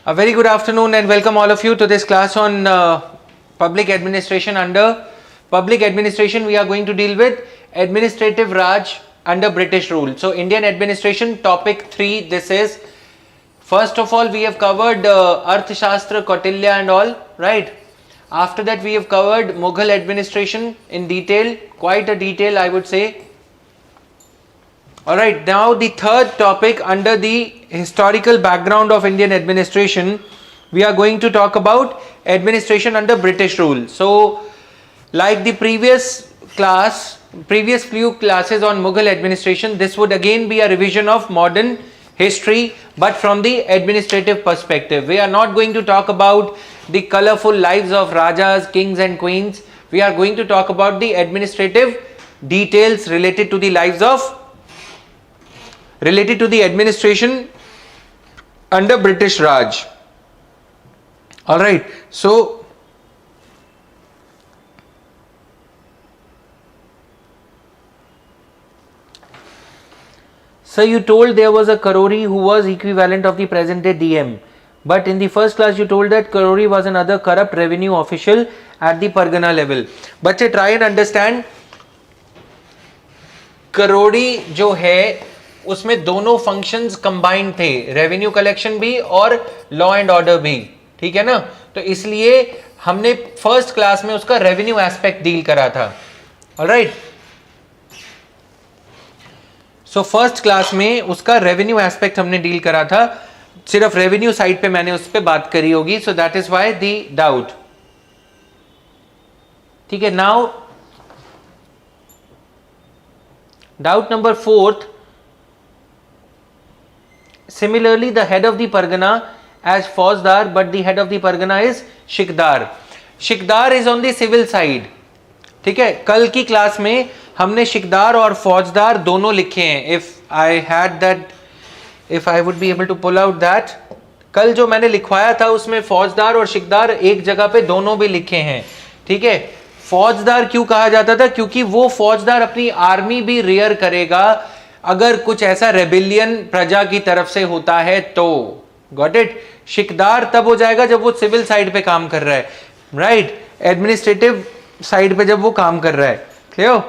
A very good afternoon and welcome all of you to this class on public administration. Under public administration, we are going to deal with administrative Raj under British rule. So, Indian administration topic 3. This is first of all we have covered Arthashastra, Kautilya and all, right? After that we have covered Mughal administration in detail, quite a detail I would say. Alright, now the third topic under the historical background of Indian administration, we are going to talk about administration under British rule. So, like the previous few classes on Mughal administration, this would again be a revision of modern history, but from the administrative perspective. We are not going to talk about the colorful lives of Rajas, kings and queens. We are going to talk about the administrative details related to the lives of related to the administration under British Raj. Alright, so you told there was a Karori who was equivalent of the present day DM, but in the first class you told that Karori was another corrupt revenue official at the Pargana level. बच्चे try and understand, Karori जो है उसमें दोनों functions combined थे, revenue collection भी और law and order भी, ठीक है ना? तो इसलिए हमने फर्स्ट क्लास में उसका रेवेन्यू एस्पेक्ट डील करा था. ऑलराइट, सो फर्स्ट क्लास में उसका रेवेन्यू एस्पेक्ट हमने डील करा था, सिर्फ रेवेन्यू साइड पे मैंने उस पर बात करी होगी. So that is why the doubt. ठीक है, now doubt number 4th. Similarly, the head of the Pargana as Fauzdar, but the head of the Pargana is Shikdar. Shikdar is on the civil side. ठीक है, कल की class में हमने शिकदार और फौजदार दोनों लिखे हैं. if I would be able to pull out that, कल जो मैंने लिखवाया था उसमें फौजदार और शिकदार एक जगह पे दोनों भी लिखे हैं. ठीक है, फौजदार क्यों कहा जाता था? क्योंकि वो फौजदार अपनी आर्मी भी रियर करेगा अगर कुछ ऐसा रेबिलियन प्रजा की तरफ से होता है तो. Got it? शिकदार तब हो जाएगा जब वो सिविल साइड पे काम कर रहा है, राइट? एडमिनिस्ट्रेटिव साइड पे जब वो काम कर रहा है. Clear?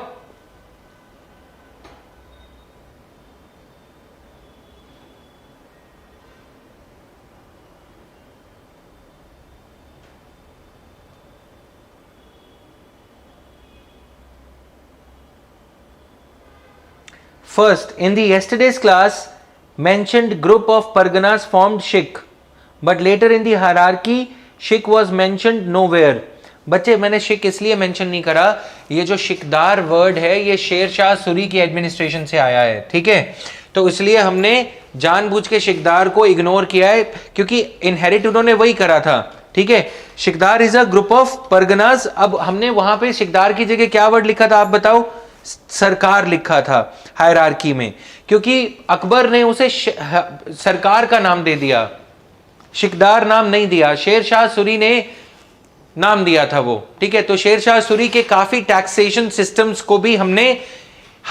First, in the yesterday's class, mentioned group of Parganas formed Shik, but later in the hierarchy, Shik was mentioned nowhere. बच्चे, मैंने शिक इसलिए मेंशन नहीं करा, ये जो शिकदार वर्ड है ये शेर शाह सूरी की एडमिनिस्ट्रेशन से आया है. ठीक है, तो इसलिए हमने जानबूझ के शिकदार को इग्नोर किया है क्योंकि इनहेरिट उन्होंने वही करा था. ठीक है, shikdar is a group of parganas. अब हमने वहां पे शिकदार की जगह क्या वर्ड लिखा था आप बताओ? सरकार लिखा था हायरार्की में, क्योंकि अकबर ने उसे सरकार का नाम दे दिया, शिकदार नाम नहीं दिया. शेर शाह सूरी ने नाम दिया था वो. ठीक है, तो शेर शाह सूरी के काफी टैक्सेशन सिस्टम्स को भी हमने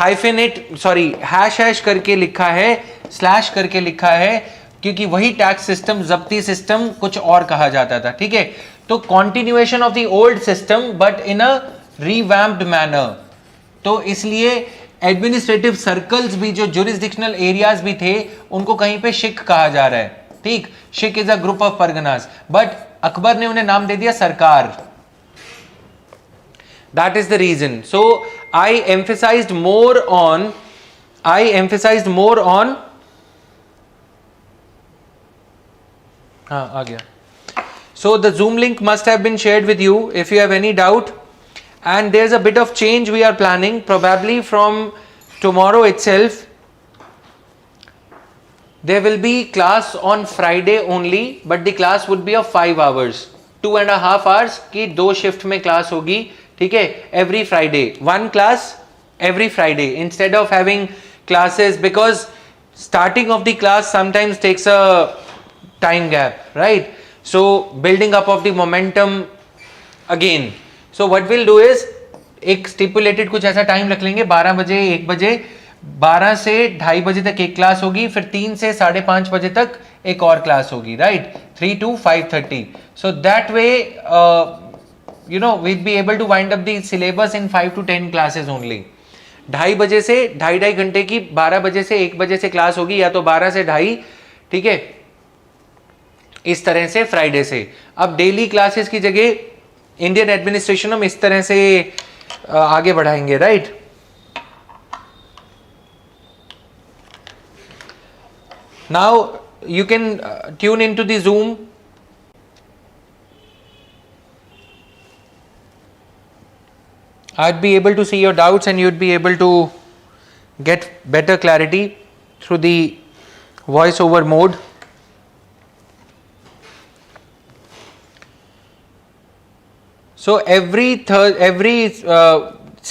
हैश करके लिखा है, स्लैश करके लिखा है, क्योंकि वही टैक्स सिस्टम, जब्ती सिस्टम कुछ और कहा जाता था. ठीक है, तो continuation of the old system but in a revamped manner. तो इसलिए एडमिनिस्ट्रेटिव सर्कल्स भी, जो ज्यूरिसडिक्शनल एरियाज भी थे, उनको कहीं पे शिक कहा जा रहा है. ठीक, shiq is a group of parganas, but Akbar ने उन्हें नाम दे दिया sarkar. That is the reason. So I emphasised more on हाँ आ गया. So the zoom link must have been shared with you if you have any doubt. And there's a bit of change we are planning, probably from tomorrow itself. There will be class on Friday only, but the class would be of 5 hours, 2.5 hours की 2 shift में class होगी. ठीक है, every Friday, 1 class every Friday, instead of having classes, because starting of the class sometimes takes a time gap, right? So building up of the momentum again. So what we'll do is एक stipulated कुछ ऐसा time रख लेंगे, 12 बजे 1 बजे 12 से 2:30 बजे तक एक क्लास होगी, फिर 3 से 5:30 बजे तक एक और क्लास होगी, right, 3 to 5:30. So that way we'll be able to wind up the syllabus in 5 to 10 classes only. 2:30 बजे से 2.5 घंटे की 12 बजे से 1 बजे से क्लास होगी, या तो 12 से 2:30, ठीक है, इस तरह से फ्राइडे से. अब डेली क्लासेस की जगह इंडियन एडमिनिस्ट्रेशन हम इस तरह से आगे बढ़ाएंगे, right. Now you can tune into the Zoom. I'd be able to see your doubts and you'd be able to get better clarity through the voice over mode. So every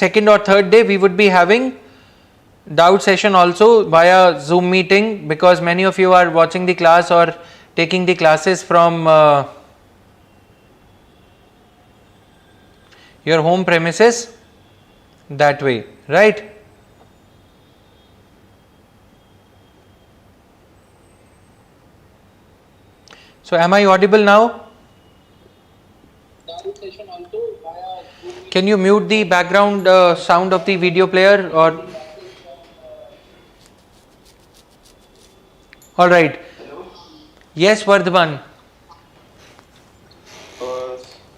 second or third day we would be having doubt session also via Zoom meeting, because many of you are watching the class or taking the classes from your home premises that way, right. So am I audible now? Can you mute the background sound of the video player? Or all right. Hello? Yes, Vardhaman.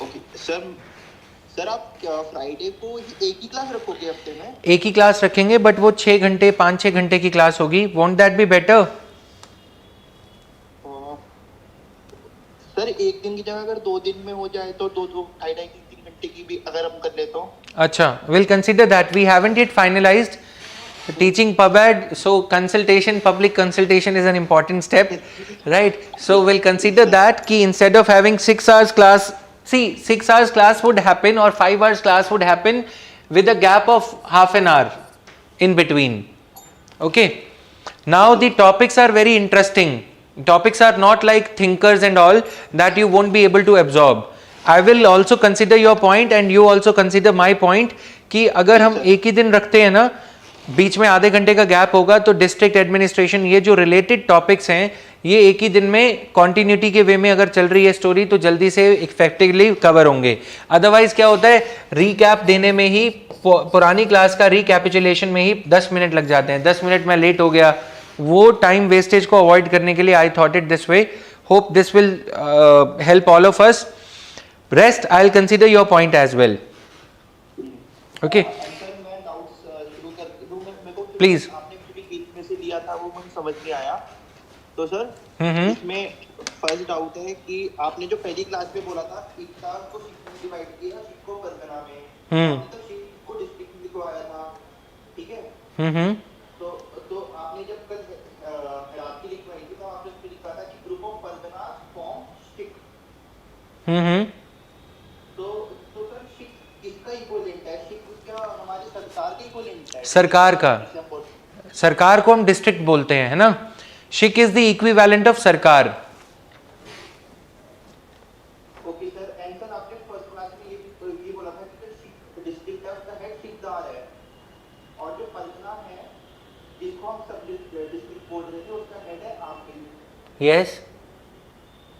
Okay sir आप Friday को एक ही class रखोगे हफ्ते में? एक ही class रखेंगे, but वो 6 घंटे 5-6 घंटे की क्लास होगी. Won't that be better? Sir एक दिन की जगह अगर 2 दिन में हो जाए तो 2-2 घंटे की भी अगर हम कर ले तो. अच्छा, we'll consider that. We haven't yet finalized teaching PubAd, so public consultation is an important step, right. So we'll consider that ki instead of having 6 hours class, see 6 hours class would happen or 5 hours class would happen with a gap of half an hour in between. Okay, now the topics are very interesting. Topics are not like thinkers and all that you won't be able to absorb. I will also consider your point and you also consider my point कि अगर हम एक ही दिन रखते हैं ना, बीच में आधे घंटे का गैप होगा, तो डिस्ट्रिक्ट एडमिनिस्ट्रेशन, ये जो रिलेटेड टॉपिक्स हैं, ये एक ही दिन में कॉन्टिन्यूटी के वे में अगर चल रही है स्टोरी तो जल्दी से इफेक्टिवली कवर होंगे. अदरवाइज क्या होता है, रीकैप देने में ही, पुरानी क्लास का रिकैपिचुलेशन में ही 10 मिनट लग जाते हैं. 10 मिनट में लेट हो गया, वो टाइम वेस्टेज को अवॉइड करने के लिए I thought it this way. Hope this will help all of us. Rest I'll consider your point as well. Okay. Please. आपने बीच में से लिया था वो मुझे समझ नहीं आया. तो सर इसमें फर्स्ट डाउट है कि आपने जो पहली क्लास में बोला था इक्का को शिफ्ट में डिवाइड किया, शिफ्ट को परगना में, तो शिफ्ट को डिस्ट्रिक्ट में लिखवाया था, ठीक है. तो आपने जब कल हायरार्की लिखवाई थी तो आपने उसमें लिखा था कि group of Pargana form shift. सरकार को हम डिस्ट्रिक्ट बोलते हैं, है ना. शिक इज द इक्विवेलेंट ऑफ सरकार. Okay sir. एंड सर आपने फर्स्ट क्लास में ये बोला था कि डिस्ट्रिक्ट है उसका हेड शिकदार है, और जो परगना है जिसको हम सब डिस्ट्रिक्ट बोल रहे थे उसका हेड है आमिर. यस.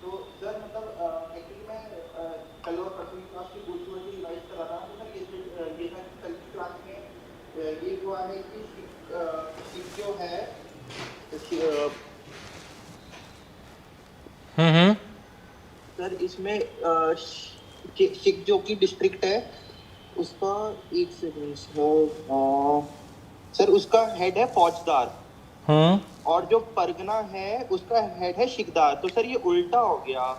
तो सर मतलब एक्चुअली मैं कल और परसों की क्लास की पूरी पूरी रिवाइज कर रहा था. तो सर ये था कि कल की क्लास में ये जो है कि शिक जो है सर इसमें शिक जो की डिस्ट्रिक्ट है उसका एक सेकंड सर उसका हेड है फौजदार, और जो परगना है उसका हेड है शिकदार. तो सर ये उल्टा हो गया.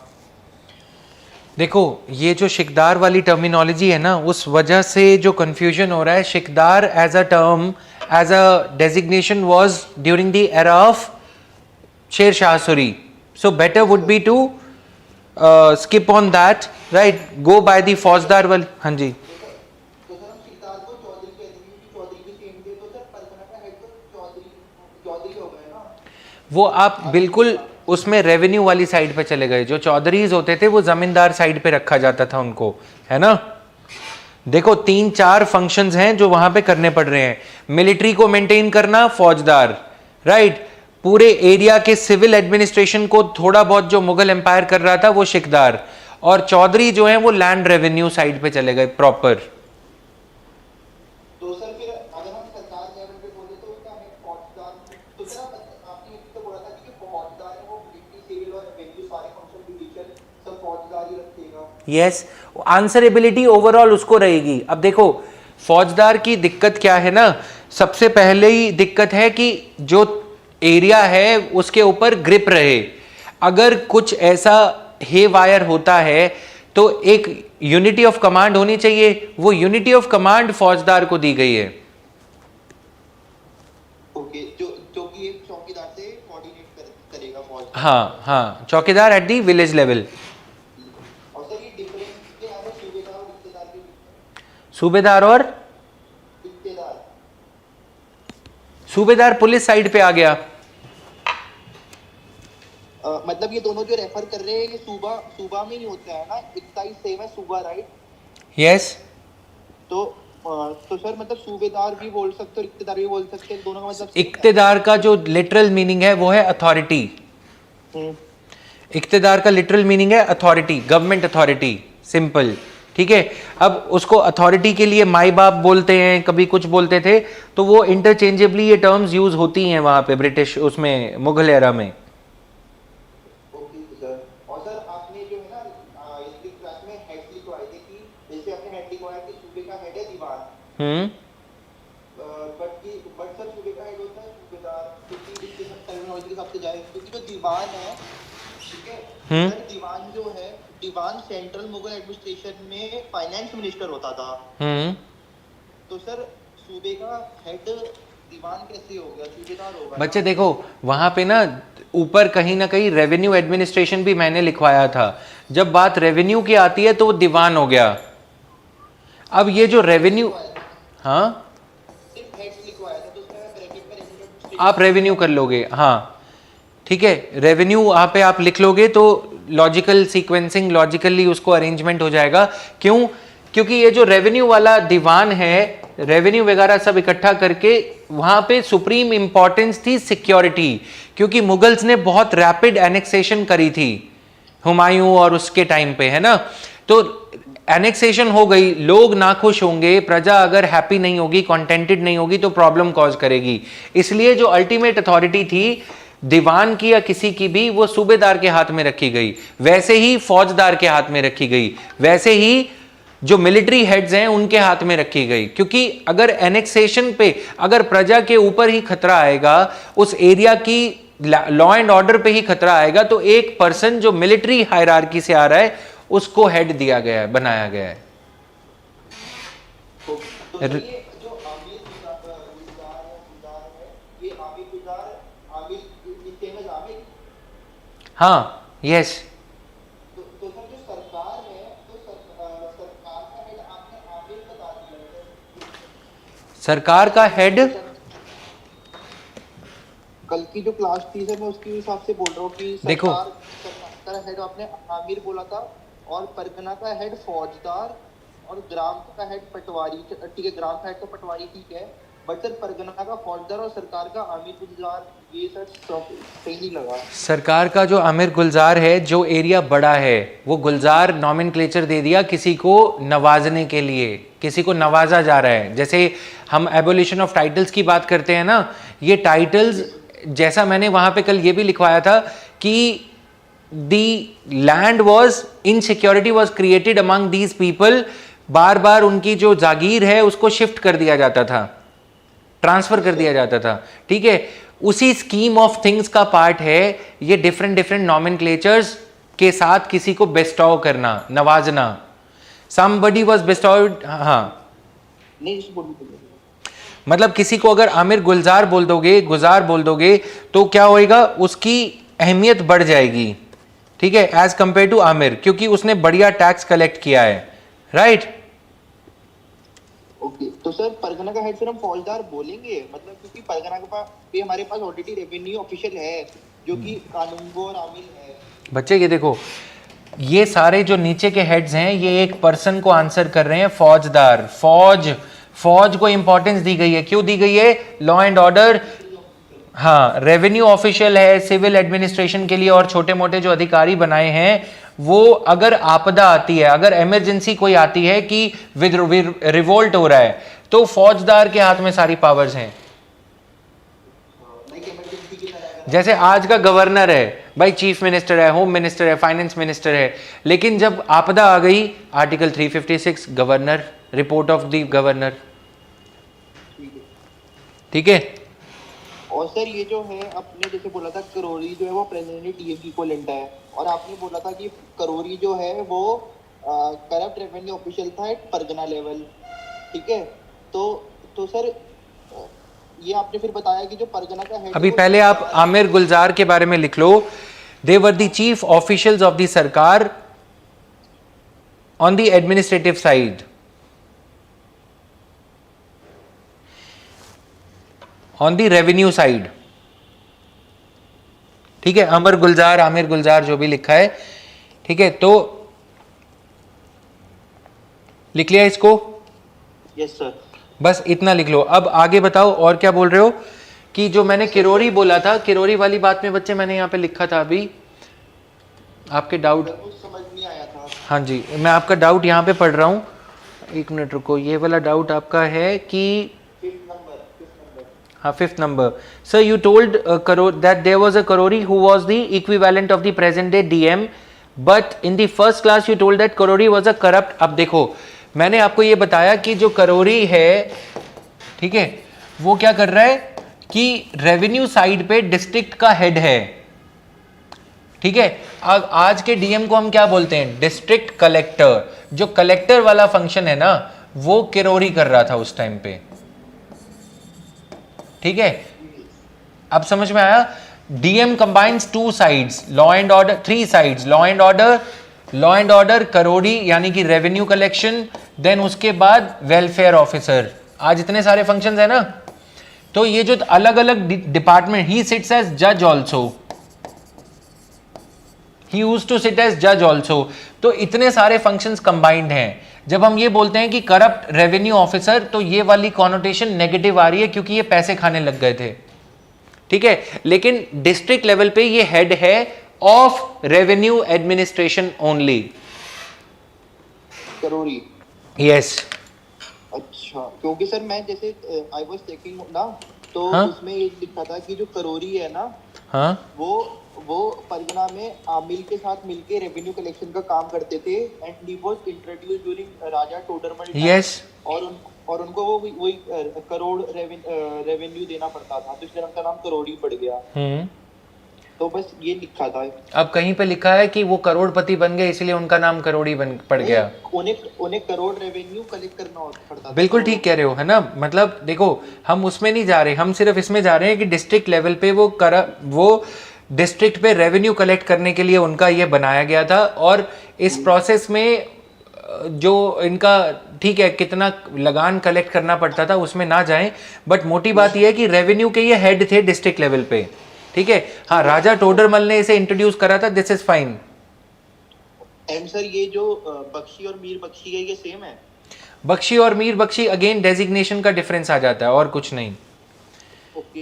देखो, ये जो शिकदार वाली टर्मिनोलॉजी है ना, उस वजह से जो कंफ्यूजन हो रहा है. Shikdar as a term, as a designation was during the era of Sher Shah Suri. So better would be to skip on that, right. Go by the faujdar वाली. हाँ जी. तो सर हम शिकदार को चौधरी कह देंगे कि चौधरी की सेम डे, तो सर परगना का हेड तो चौधरी हो गए ना. वो आप बिल्कुल उसमें रेवेन्यू वाली साइड पे चले गए. जो चौधरीज होते थे वो जमींदार साइड पे रखा जाता था उनको, है ना. देखो 3-4 फंक्शंस हैं जो वहां पे करने पड़ रहे हैं। मिलिट्री को मेंटेन करना फौजदार, राइट। पूरे एरिया के सिविल एडमिनिस्ट्रेशन को थोड़ा बहुत जो मुगल एम्पायर कर रहा था वो शिकदार, और चौधरी जो है वो लैंड रेवेन्यू साइड पे चले गए प्रॉपर। तो सर फिर अगर हम सरकार लेवल पे बोले तो क्या है फौजदार, तो सर आपने ये तो बोला था कि जो फौजदार है वो मिलिट्री सिविल और रेवेन्यू सारे फंक्शन डिवीजन सब फौजदार ही रखेगा। यस, आंसरेबिलिटी ओवरऑल उसको रहेगी। अब देखो फौजदार की दिक्कत क्या है ना, सबसे पहले ही दिक्कत है कि जो एरिया है उसके ऊपर ग्रिप रहे। अगर कुछ ऐसा हे वायर होता है तो एक यूनिटी ऑफ कमांड होनी चाहिए, वो यूनिटी ऑफ कमांड फौजदार को दी गई है। ओके, जो कि एक चौकीदार से कोऑर्डिनेट करेगा फौज। हाँ हाँ, चौकीदार एट दी विलेज लेवल। और सर ये डिफरेंस क्या है सूबेदार और इक्तेदार के बीच? सूबेदार और इक्तेदार, सूबेदार पुलिस साइड पे आ गया। मतलब ये दोनों जो रेफर कर रहे हैं ये सूबा में ही होता है ना, इक्ता ही सेम है सूबा, राइट? यस। तो सर मतलब सूबेदार भी बोल सकते हो इक्तेदार भी बोल सकते हैं, दोनों का मतलब इक्तेदार का जो लिटरल मीनिंग है वो है अथॉरिटी। इक्तेदार का लिटरल मीनिंग है अथॉरिटी, गवर्नमेंट अथॉरिटी, सिंपल। ठीक है, अब उसको अथॉरिटी के लिए माई बाप बोलते हैं, कभी कुछ बोलते थे, तो वो इंटरचेंजेबली ये टर्म्स यूज होती हैं वहां पे ब्रिटिश उसमें मुगल एरा में। Okay sir. और सर आपने जो है ना इसकी क्लास में हेड लिखवाए थे कि जैसे आपने हेड लिखवाया कि सूबे का हेड है दीवान, बट सर सूबे का हेड होता है सूबेदार, क्योंकि इसके टर्मिनोलॉजी के हिसाब से जाए, क्योंकि जो दीवान है, ठीक है सर, दीवान जो है, दीवान सेंट्रल मुगल एडमिनिस्ट्रेशन में फाइनेंस मिनिस्टर होता था। तो सर सूबे का हेड दीवान कैसे हो गया, सूबेदार होगा? बच्चे देखो वहां पे ना ऊपर कहीं ना कहीं रेवेन्यू एडमिनिस्ट्रेशन भी मैंने लिखवाया था, जब बात रेवेन्यू की आती है तो वो दीवान हो गया। अब ये जो रेवेन्यू, हाँ सिर्फ हेड्स लिखवाया था, तो उसमें ब्रैकेट में रेवेन्यू आप रेवेन्यू कर लोगे, हाँ ठीक है, रेवेन्यू वहां पे आप लिख लोगे तो लॉजिकल सीक्वेंसिंग, लॉजिकली उसको अरेंजमेंट हो जाएगा। क्यों? क्योंकि ये जो रेवेन्यू वाला दीवान है, रेवेन्यू वगैरह सब इकट्ठा करके, वहां पे सुप्रीम इंपॉर्टेंस थी सिक्योरिटी, क्योंकि मुगल्स ने बहुत रैपिड एनेक्सेशन करी थी हुमायूं और उसके टाइम पे, है ना। तो एनेक्सेशन हो गई, लोग नाखुश होंगे, प्रजा अगर हैप्पी नहीं होगी, कॉन्टेंटेड नहीं होगी तो प्रॉब्लम कॉज करेगी। इसलिए जो अल्टीमेट अथॉरिटी थी दीवान की या किसी की भी, वो सूबेदार के हाथ में रखी गई, वैसे ही फौजदार के हाथ में रखी गई, वैसे ही जो मिलिट्री हेड्स हैं उनके हाथ में रखी गई। क्योंकि अगर एनेक्सेशन पे अगर प्रजा के ऊपर ही खतरा आएगा, उस एरिया की लॉ एंड ऑर्डर पे ही खतरा आएगा, तो एक पर्सन जो मिलिट्री हायरार्की से आ रहा है उसको हेड दिया गया है, बनाया गया है। तो ये जो आमिर गुलजार है, ये आमिर गुलजार, आमिर फेमस आमिर। हाँ, यस। तो सर जो सरकार है, तो सरकार का हेड आपने आमिर बता दिया है। सरकार का हेड, कल की जो क्लास थी सर मैं उसके हिसाब से बोल रहा हूँ कि देखो सरकार का हेड आपने आमिर बोला था, और परगना का हेड फौजदार, और ग्राम का हेड पटवारी। ठीक है, ग्राम का हेड तो पटवारी ठीक है, बट सर परगना का फौजदार और सरकार का आमिर गुलजार, ये सर सही नहीं लगा। सरकार का जो आमिर गुलजार है, जो एरिया बड़ा है, वो गुलजार नॉमेनक्लेचर दे दिया किसी को नवाजने के लिए, किसी को नवाजा जा रहा है। जैसे हम एबोलिशन ऑफ टाइटल्स की बात करते हैं ना, ये टाइटल्स, जैसा मैंने वहां पे कल ये भी लिखवाया था कि the land was insecurity was created among these people, बार बार उनकी जो जागीर है उसको शिफ्ट कर दिया जाता था, ट्रांसफर कर दिया जाता था। ठीक है, उसी स्कीम ऑफ थिंग्स का पार्ट है ये, डिफरेंट डिफरेंट नॉमेनक्लेचर्स के साथ किसी को बेस्टॉव करना, नवाजना। समबडी वाज बेस्टॉव्ड, हाँ मतलब किसी को अगर आमिर गुलजार बोल दोगे, गुजार बोल दोगे, तो क्या होएगा, उसकी अहमियत बढ़ जाएगी, ठीक है, एज कंपेयर टू आमिर, क्योंकि उसने बढ़िया टैक्स कलेक्ट किया है, राइट। ओके, तो सर परगना का हेड फिर हम फौजदार बोलेंगे, मतलब क्योंकि परगना के पास भी हमारे पास ऑलरेडी रेवेन्यू ऑफिशियल है जो कि कानूनगो और आमिर है। बच्चे ये देखो, ये सारे जो नीचे के हेड्स हैं ये एक पर्सन को आंसर कर रहे हैं, फौजदार। फौज को इंपॉर्टेंस दी गई है, क्यों दी गई है? Law and order. हाँ, रेवेन्यू ऑफिशियल है सिविल एडमिनिस्ट्रेशन के लिए, और छोटे मोटे जो अधिकारी बनाए हैं वो अगर आपदा आती है, अगर इमरजेंसी कोई आती है कि रिवोल्ट हो रहा है, तो फौजदार के हाथ में सारी पावर्स हैं। जैसे आज का गवर्नर है भाई, चीफ मिनिस्टर है, होम मिनिस्टर है, फाइनेंस मिनिस्टर है, लेकिन जब आपदा आ गई, article 356 governor, report of the governor. ठीक है। और सर ये जो है आपने जैसे बोला था करोरी जो है वो प्रेजेंटली टीएम की इक्विवेलेंट है, और आपने बोला था कि करोरी जो है वो करप्ट रेवेन्यू ऑफिशियल था एट परगना लेवल। ठीक है, तो सर ये आपने फिर बताया कि जो परगना का हेड, अभी पहले आप आमिर गुलजार के बारे में लिख लो। They were the chief officials of the sarkar on the administrative side, on the revenue side. ठीक है, आमिर गुलजार जो भी लिखा है, ठीक है, तो लिख लिया इसको? Yes sir. बस इतना लिख लो। अब आगे बताओ और क्या बोल रहे हो? कि जो मैंने किरोरी बोला था, किरोरी वाली बात में बच्चे मैंने यहां पे लिखा था अभी, आपके डाउट समझ नहीं आया था। हाँ जी, मैं आपका डाउट यहां पे पढ़ रहा हूं, एक मिनट रुको। ये वाला डाउट आपका है कि हाँ, 5th number. Sir, you told that there was a Karori who was the equivalent of the present day DM, but in the first class you told that Karori was a corrupt. अब देखो, मैंने आपको ये बताया कि जो करोरी है, ठीक है, वो क्या कर रहा है कि रेवेन्यू साइड पे डिस्ट्रिक्ट का हेड है। ठीक है, आज के डीएम को हम क्या बोलते हैं? District collector. जो कलेक्टर वाला फंक्शन है ना, वो किरोरी कर रहा था उस टाइम पे। ठीक है, अब समझ में आया? DM combines 2 sides, law and order, 3 sides, law and order, karori यानी कि रेवेन्यू कलेक्शन, देन उसके बाद वेलफेयर ऑफिसर। आज इतने सारे फंक्शंस है ना, तो ये जो अलग अलग डिपार्टमेंट, ही सिट्स एज जज also, he used to sit as जज ऑल्सो। तो इतने सारे फंक्शंस कंबाइंड हैं। जब हम ये बोलते हैं कि करप्ट रेवेन्यू ऑफिसर, तो ये वाली कॉनोटेशन नेगेटिव आ रही है, क्योंकि ये पैसे खाने लग गए थे। ठीक है, लेकिन डिस्ट्रिक्ट लेवल पे ये हेड है of revenue administration only. Karori. Yes. अच्छा, क्योंकि सर मैं जैसे आई वाज चेकिंग ना, तो हाँ? उसमें ये लिखा था कि जो करोरी है ना, हाँ, वो परगना में आमिल के साथ मिलके रेवेन्यू कलेक्शन का काम करते थे, and he was introduced during Raja Todarmal time. Yes. और उनको वो वही करोड़ रेवेन्यू देना पड़ता था, तो इसलिए उनका नाम करोड़ी पड़ गया। तो बस ये लिखा था। अब कहीं पे लिखा है कि वो करोड़पति बन गए इसलिए उनका नाम करोड़ी बन पड़ गया। उन्हें करोड़ रेवेन्यू कलेक्ट करना पड़ता था। बिल्कुल ठीक कह रहे हो, है ना? मतलब देखो, हम उसमें नहीं जा रहे, हम सिर्फ इसमें जा रहे हैं कि डिस्ट्रिक्ट लेवल पे वो डिस्ट्रिक्ट पे रेवेन्यू कलेक्ट करने के लिए उनका ये बनाया गया था। और इस प्रोसेस में जो इनका, ठीक है, कितना लगान कलेक्ट करना पड़ता था उसमें ना जाएं, बट मोटी बात यह है कि रेवेन्यू के ये हेड थे डिस्ट्रिक्ट लेवल पे। ठीक है, हाँ, राजा टोडरमल ने इसे इंट्रोड्यूस करा था, this is fine. And sir ये जो बख्शी और मीर बख्शी है, ये सेम है? बख्शी और मीर बख्शी अगेन डेजिग्नेशन का डिफरेंस आ जाता है और कुछ नहीं। ओके,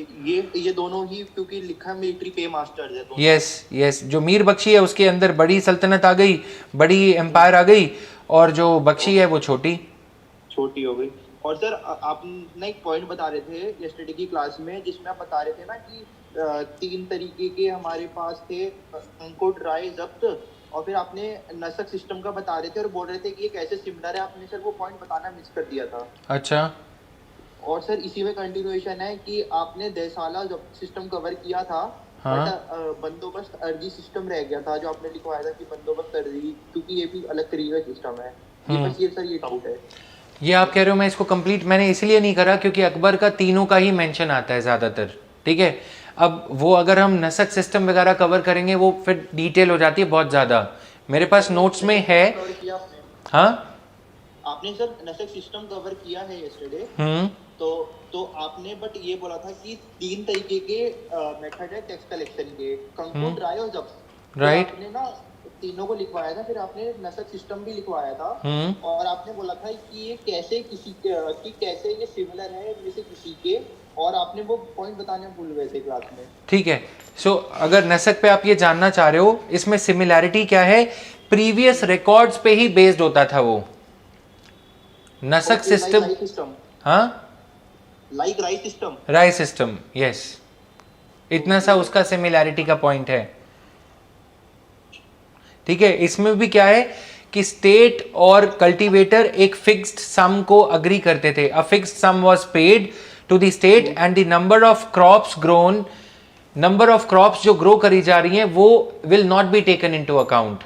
ये दोनों ही क्योंकि लिखा है मिलिट्री पे मास्टर्स है दोनों। यस, जो मीर बख्शी है उसके अंदर बड़ी सल्तनत आ गई, बड़ी एम्पायर आ गई, और जो बख्शी है वो छोटी हो गई। और सर आप एक पॉइंट बता रहे थे यस्टरडे की क्लास में, जिसमें आप बता रहे थे ना कि 3 तरीके के हमारे पास थे, अंकुट, राय, जब्त, और फिर आपने नसक सिस्टम का बता रहे थे और बोल रहे थे कि ये कैसे सिमिलर है। आपने सर वो पॉइंट बताना मिस कर दिया था। अच्छा। और सर इसी में कंटिन्यूएशन है कि आपने देसाला सिस्टम कवर किया था, हाँ? बट बंदोबस्त अर्जी सिस्टम रह गया था, जो आपने लिखवाया था कि बंदोबस्त अर्जी, क्योंकि ये भी अलग तरीके का सिस्टम है। ये बस ये सर ये डाउट है। ये आप कह रहे हो, मैं इसको कंप्लीट मैंने इसलिए नहीं करा क्योंकि अकबर का तीनों का ही मेंशन आता है ज़्यादातर। ठीक है, अब वो अगर हम नसक सिस्टम वगैरह कवर करेंगे वो फिर डिटेल हो जाती है बहुत ज़्यादा। मेरे पास नोट्स में है। हाँ, आपने सर नसक सिस्टम कवर किया है यस्टरडे, तो आपने बट ये बोला था कि 3 तरीके के मेथड है टैक्स कलेक्शन के, कंकुट, राय और जब्त। राइट। आपने ना तीनों को लिखवाया था, फिर आपने नसक सिस्टम भी लिखवाया था, और आपने बोला था कि ये कैसे कि कैसे ये सिमिलर है इनमें से किसी के, और आपने वो पॉइंट बताने भूल गए थे क्लास में। ठीक है, सो अगर नसक पे आप ये जानना चाह रहे हो, इसमें सिमिलैरिटी क्या है, प्रीवियस रिकॉर्ड्स पे ही बेस्ड होता था वो नसक सिस्टम। हाँ, लाइक राइस सिस्टम। राय सिस्टम, यस, इतना सा उसका सिमिलैरिटी का पॉइंट है। ठीक है, इसमें भी क्या है कि स्टेट और कल्टीवेटर एक फिक्स्ड सम को अग्री करते थे। A fixed sum was paid to the state and the number of crops grown, number of crops जो ग्रो करी जा रही हैं वो will not be taken into account.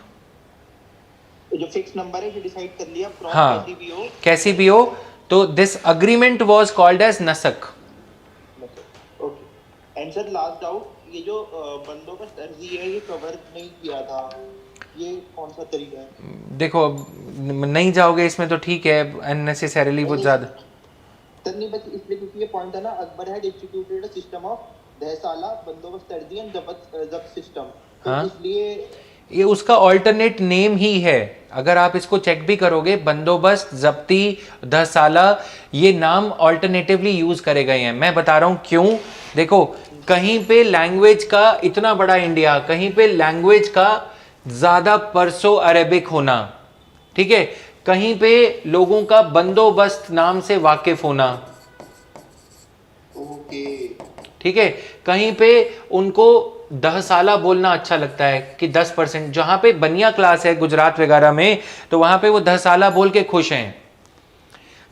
जो फिक्स नंबर है जो डिसाइड कर लिया, क्रॉप हाँ, कैसी भी हो, तो this agreement was called as nasaq. Okay. And sir last doubt, ये जो बंदोबस्त अर्जी है ये कवर नहीं किया था, ये कौन सा तरीका है? देखो, नहीं जाओगे इसमें तो ठीक है, अननेसेसरीली बहुत ज्यादा। सर नहीं, बस इसलिए क्योंकि ये पॉइंट है ना, Akbar had instituted a system of dahsala, bandobast arzi and जब्त सिस्टम, तो हाँ, इसलिए ये उसका ऑल्टरनेट नेम ही है। अगर आप इसको चेक भी करोगे, बंदोबस्त, जब्ती, दहसाला, ये नाम ऑल्टरनेटिवली यूज करे गए हैं। मैं बता रहा हूं क्यों। देखो, कहीं पे लैंग्वेज का इतना बड़ा इंडिया, कहीं पे लैंग्वेज का ज्यादा पर्सो अरेबिक होना, ठीक है, कहीं पे लोगों का बंदोबस्त नाम से वाकिफ होना, ओके, ठीक है, कहीं पे उनको दहसाला बोलना अच्छा लगता है कि 10%, जहां पे बनिया क्लास है गुजरात वगैरह में, तो वहां पे वो दहसाला बोल के खुश हैं।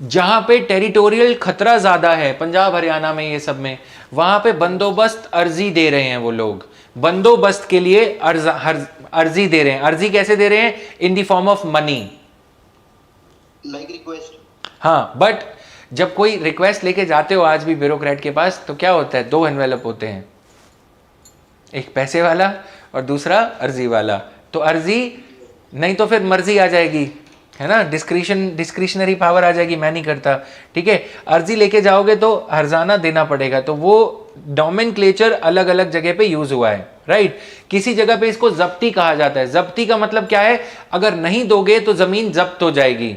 जहां पे टेरिटोरियल खतरा ज्यादा है, पंजाब हरियाणा में, ये सब में, वहां पे बंदोबस्त अर्जी दे रहे हैं वो लोग, बंदोबस्त के लिए अर्जी दे रहे हैं। अर्जी कैसे दे रहे हैं? In the form of money, like request. हाँ, बट जब कोई रिक्वेस्ट लेके जाते हो आज भी ब्यूरोक्रेट के पास, तो क्या होता है, 2 एनवेलप होते हैं, एक पैसे वाला और दूसरा अर्जी वाला। तो अर्जी नहीं तो फिर मर्जी आ जाएगी, है ना, डिस्क्रिशनरी पावर आ जाएगी, मैं नहीं करता, ठीक है। अर्जी लेके जाओगे तो हर्जाना देना पड़ेगा, तो वो नॉमेनक्लेचर अलग अलग जगह पे यूज हुआ है, राइट। किसी जगह पे इसको जब्ती कहा जाता है। जब्ती का मतलब क्या है? अगर नहीं दोगे तो जमीन जब्त हो जाएगी।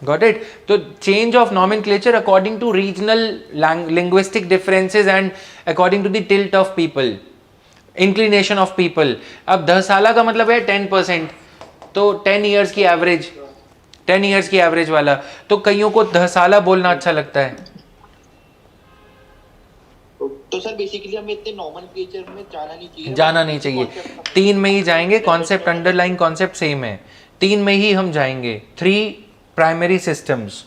Got it? तो change of nomenclature according to regional linguistic differences and according to the tilt of people, inclination of people. अब 10 साल का मतलब है 10%, तो 10 years की एवरेज, 10 years की एवरेज वाला, तो कईयों को 10 साल बोलना अच्छा लगता है। तो सर बेसिकली हमें इतने नॉमेनक्लेचर में जाना नहीं चाहिए। 3 में ही जाएंगे, कॉन्सेप्ट, अंडरलाइन कॉन्सेप्ट सेम है, 3 में ही हम जाएंगे, 3 प्राइमरी सिस्टम्स।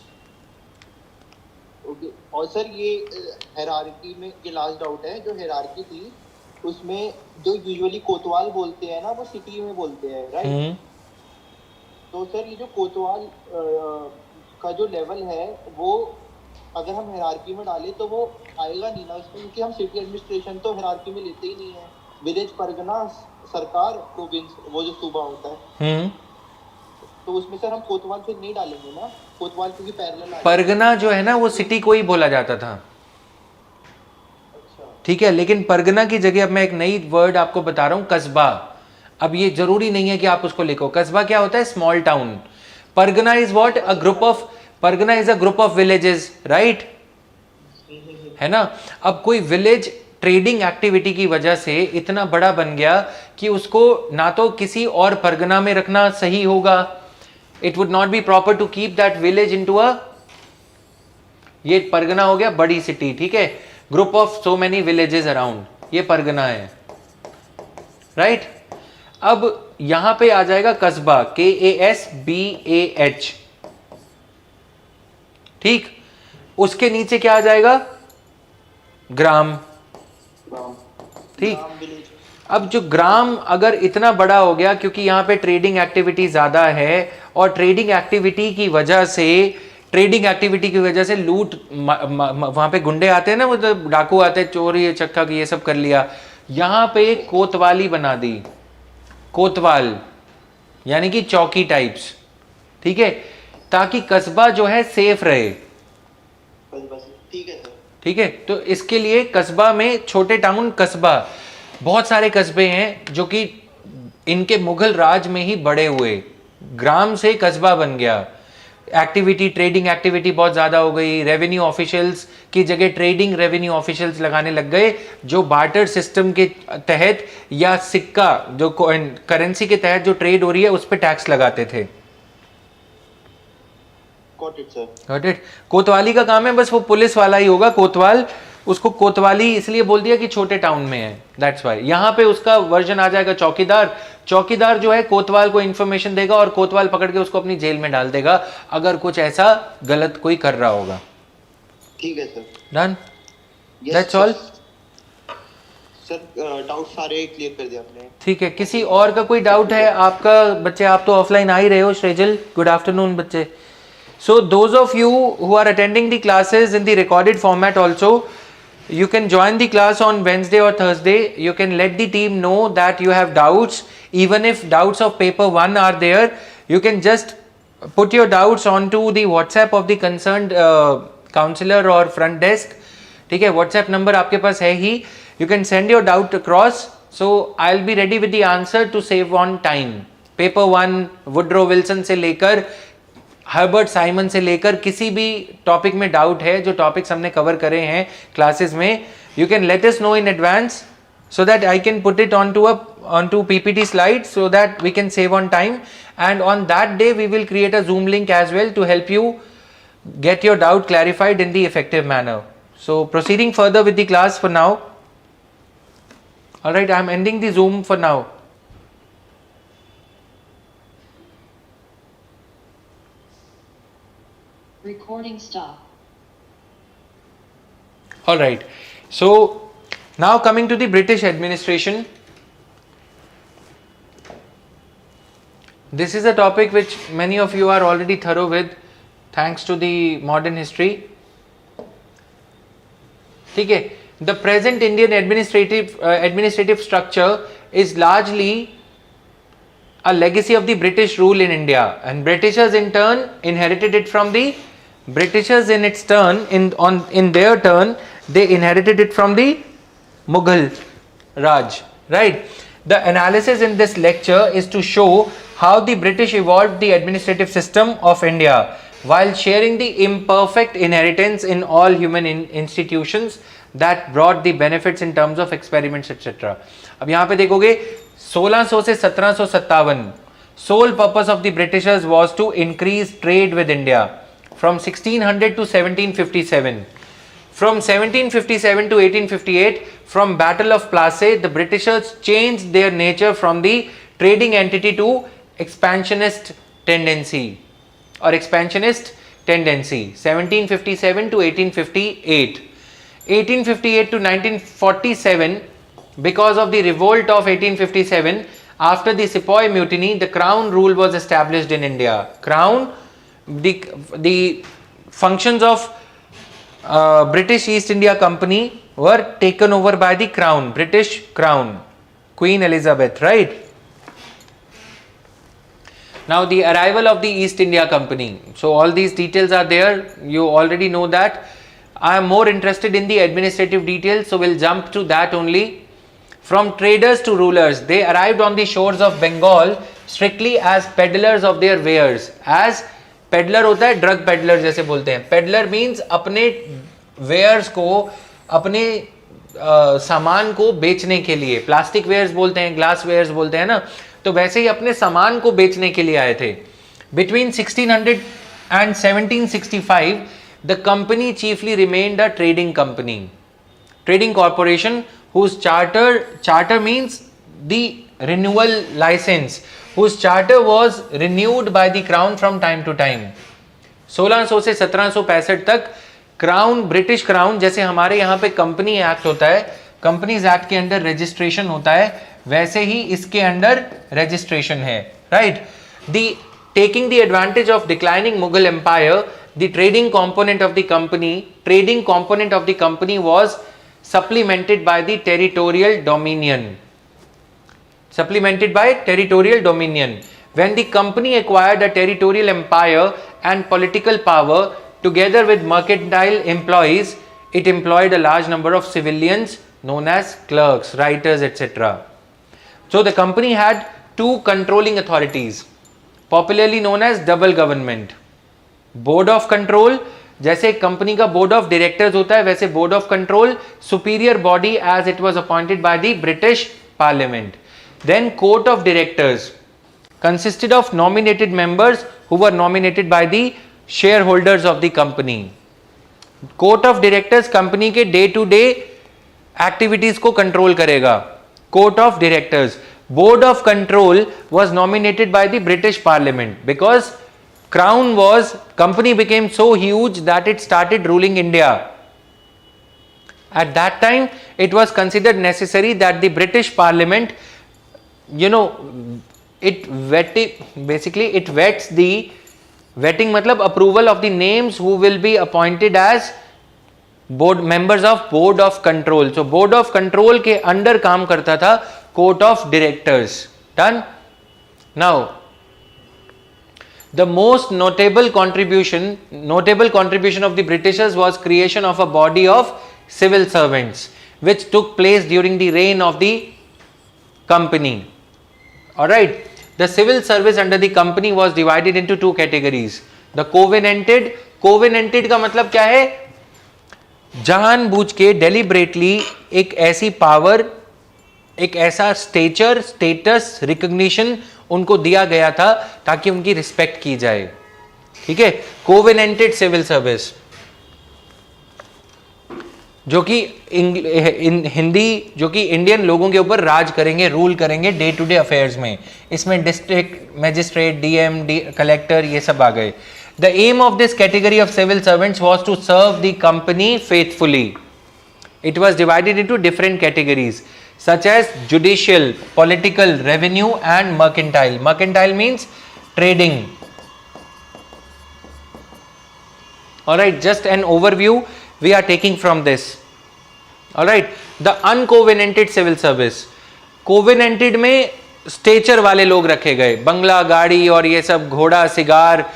ओके। और सर ये हायरार्की में ये लास्ट डाउट है, जो हायरार्की थी उसमें जो यूजुअली कोतवाल बोलते हैं ना, वो सिटी में बोलते हैं, राइट? तो सर ये जो कोतवाल का जो लेवल है, वो अगर हम हायरार्की में डालें तो वो आएगा नहीं ना उसमें, क्योंकि हम सिटी एडमिनिस्ट्रेशन तो हायरार्की में लेते ही नहीं है। विलेज, परगना, सरकार, प्रोविंस, वो जो सूबा होता है, तो उसमें सर हम कोतवाल फिर नहीं डालेंगे ना, कोतवाल क्योंकि पैरेलल है। परगना जो है ना, वो सिटी को ही बोला जाता था, ठीक है, लेकिन परगना की जगह अब मैं एक नई वर्ड आपको बता रहा हूं, कस्बा। अब ये जरूरी नहीं है कि आप उसको लिखो। कस्बा क्या होता है? Small town. Pargana is what? A group of, Pargana is a group of villages, right, है ना। अब कोई विलेज ट्रेडिंग एक्टिविटी की वजह से इतना बड़ा बन गया कि उसको ना तो किसी और परगना में रखना सही होगा, it would not be proper to keep that village into a, ये परगना हो गया बड़ी सिटी, ठीक है, group of so many villages around, ये परगना है, राइट। अब यहां पे आ जाएगा कस्बा, KASBAH, ठीक। उसके नीचे क्या आ जाएगा? ग्राम, ठीक। अब जो ग्राम अगर इतना बड़ा हो गया, क्योंकि यहाँ पे ट्रेडिंग एक्टिविटी ज्यादा है, और ट्रेडिंग एक्टिविटी की वजह से लूट, वहां पे गुंडे आते हैं ना, वो तो डाकू आते हैं, चोरी चक्का की ये सब कर लिया, यहाँ पे कोतवाली बना दी, कोतवाल यानी कि चौकी टाइप्स, ठीक है, ताकि कस्बा जो है सेफ रहे, ठीक है सर, ठीक है, तो इसके लिए कस्बा में छोटे टाउन कस्बा, बहुत सारे कस्बे हैं जो कि इनके मुगल राज में ही बड़े हुए, ग्राम से कस्बा बन गया। एक्टिविटी, ट्रेडिंग एक्टिविटी बहुत ज़्यादा हो गई, रेवेन्यू ऑफिशियल्स की जगह ट्रेडिंग रेवेन्यू ऑफिशियल्स लगाने लग गए, जो बार्टर सिस्टम के तहत या सिक्का जो करेंसी के तहत जो ट्रेड हो रही है उस पर टैक्स लगाते थे। Got it? कोतवाली का काम है, बस वो पुलिस वाला ही होगा, कोतवाल, उसको कोतवाली इसलिए बोल दिया कि छोटे टाउन में है, दैट्स वाई। यहाँ पे उसका वर्जन आ जाएगा चौकीदार। चौकीदार जो है कोतवाल को इंफॉर्मेशन देगा और कोतवाल पकड़ के उसको अपनी जेल में डाल देगा अगर कुछ ऐसा गलत कोई कर रहा होगा। ठीक है sir, done, that's all sir. Doubt सारे क्लियर कर दिया आपने। ठीक है, किसी और का कोई डाउट है आपका? बच्चे आप तो ऑफलाइन आ ही रहे हो। श्रेजल, गुड आफ्टरनून बच्चे। So those of you who are attending the classes in the recorded format also, you can join the class on Wednesday or Thursday. You can let the team know that you have doubts. Even if doubts of paper 1 are there, you can just put your doubts onto the WhatsApp of the concerned counselor or front desk. ठीक है, WhatsApp number आपके पास है ही. You can send your doubt across. So I'll be ready with the answer to save on time. Paper 1 Woodrow Wilson से लेकर Herbert Simon से लेकर किसी भी टॉपिक में डाउट है, जो टॉपिक्स हमने कवर करे हैं क्लासेस में, you can let us know in advance so that I can put it onto PPT slides so that we can save on time, and on that day we will create a Zoom link as well to help you get your doubt clarified in the effective manner. So proceeding further with the class for now. All right, I am ending the Zoom for now. Recording stop. All right, so now coming to the British administration. This is a topic which many of you are already thorough with thanks to the modern history. ठीक है, the present Indian administrative structure is largely a legacy of the British rule in India, and Britishers in turn inherited it from the Britishers in its turn in their turn they inherited it from the Mughal Raj, right? The analysis in this lecture is to show how the British evolved the administrative system of India while sharing the imperfect inheritance in all human institutions that brought the benefits in terms of experiments etc. अब यहाँ पे देखोगे 1600 से 1757 sole purpose of the Britishers was to increase trade with India from 1600 to 1757. From 1757 to 1858, from Battle of Plassey, the Britishers changed their nature from the trading entity to expansionist tendency or expansionist tendency. 1757 to 1858. 1858 to 1947, because of the revolt of 1857, after the Sepoy Mutiny, the Crown rule was established in India. Crown, the functions of British East India Company were taken over by the Crown, British Crown, Queen Elizabeth, right? Now the arrival of the East India Company. So all these details are there. You already know that. I am more interested in the administrative details, so we'll jump to that only. From traders to rulers, they arrived on the shores of Bengal strictly as peddlers of their wares. As peddler होता है, drug peddler जैसे बोलते हैं. Peddler means अपने wares को, अपने सामान को बेचने के लिए. प्लास्टिक वेयर्स बोलते हैं, ग्लास वेयर्स बोलते हैं ना, तो वैसे ही अपने सामान को बेचने के लिए आए थे. Between 1600 and 1765, the company chiefly remained a trading company, trading corporation, whose charter means the renewal license, whose charter was renewed by the crown from time to time. 1600 से 1765 तक क्राउन, ब्रिटिश क्राउन, जैसे हमारे यहाँ पे company act होता है, companies act के under registration होता है, वैसे ही इसके अंडर रजिस्ट्रेशन है, right? The taking the advantage of declining Mughal empire, the trading component of the company was supplemented by the territorial dominion. When the company acquired a territorial empire and political power together with mercantile employees, It employed a large number of civilians known as clerks, writers, etc. So the company had two controlling authorities, popularly known as double government. Board of control, जैसे company का board of directors होता है, वैसे board of control superior body as it was appointed by the British parliament. Then court of directors consisted of nominated members who were nominated by the shareholders of the company. Court of directors company के day to day activities को control करेगा. Court of directors. Board of control was nominated by the British Parliament because Crown was, company became so huge that it started ruling India. At that time it was considered necessary that the British Parliament, it vets the vetting मतलब approval of the names who will be appointed as board members of board of control. So board of control के under काम करता था court of directors. Done. Now the most notable contribution of the Britishers was creation of a body of civil servants which took place during the reign of the company. Alright, the civil service under the company was divided into two categories. The covenanted का मतलब क्या है? जानबूझ के deliberately एक ऐसी power, एक ऐसा स्टेटस रिकॉग्निशन उनको दिया गया था ताकि उनकी रिस्पेक्ट की जाए. ठीक है, कोवेनेंटेड सिविल सर्विस जो कि हिंदी जो कि इंडियन लोगों के ऊपर राज करेंगे, रूल करेंगे डे टू डे अफेयर्स में. इसमें डिस्ट्रिक्ट मैजिस्ट्रेट, डीएम, कलेक्टर ये सब आ गए. The aim of this category of civil servants was to serve the company faithfully. It was divided into different categories such as judicial, political, revenue and mercantile. Mercantile means trading. Alright, just an overview we are taking from this. Alright, the uncovenanted civil service. Covenanted में stretcher वाले लोग रखे गए, बंगला, गाड़ी और ये सब, घोड़ा, सिगार,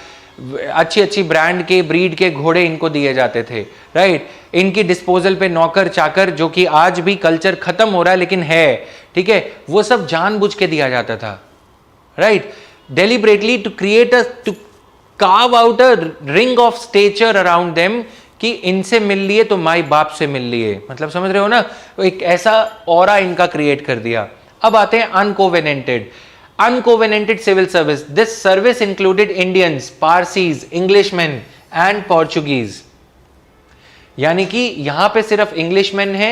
अच्छी ब्रांड के, ब्रीड के घोड़े इनको दिए जाते थे. राइट, इनकी डिस्पोजल पे नौकर चाकर, जो कि आज भी कल्चर खत्म हो रहा है लेकिन है. ठीक है, वो सब जानबूझ के दिया जाता था. Right, deliberately to create to carve out a ring of stature around them कि इनसे मिल लिए तो माई बाप से मिल लिए. मतलब समझ रहे हो ना, एक ऐसा ऑरा इनका क्रिएट कर दिया. अब आते हैं अनकोवेनेंटेड. Uncovenanted civil service. This service included Indians, Parsis, Englishmen and Portuguese. यानी कि यहां पे सिर्फ इंग्लिशमैन है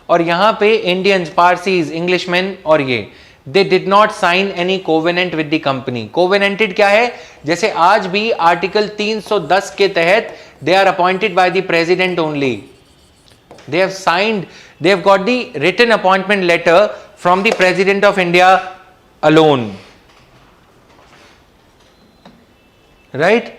और यहां पे इंडियंस, पारसीज, इंग्लिशमैन और ये. They did not sign any covenant with the company. Covenanted क्या है? जैसे आज भी आर्टिकल 310 के तहत they are appointed by the president only. They have signed, they have got the written appointment letter from the president of India alone. Right?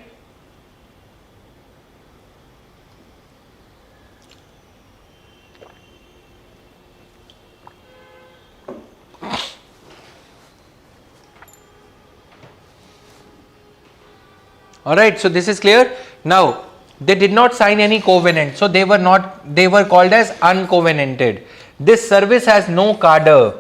Alright, so this is clear. Now they did not sign any covenant, so they were called as uncovenanted. This service has no cadre,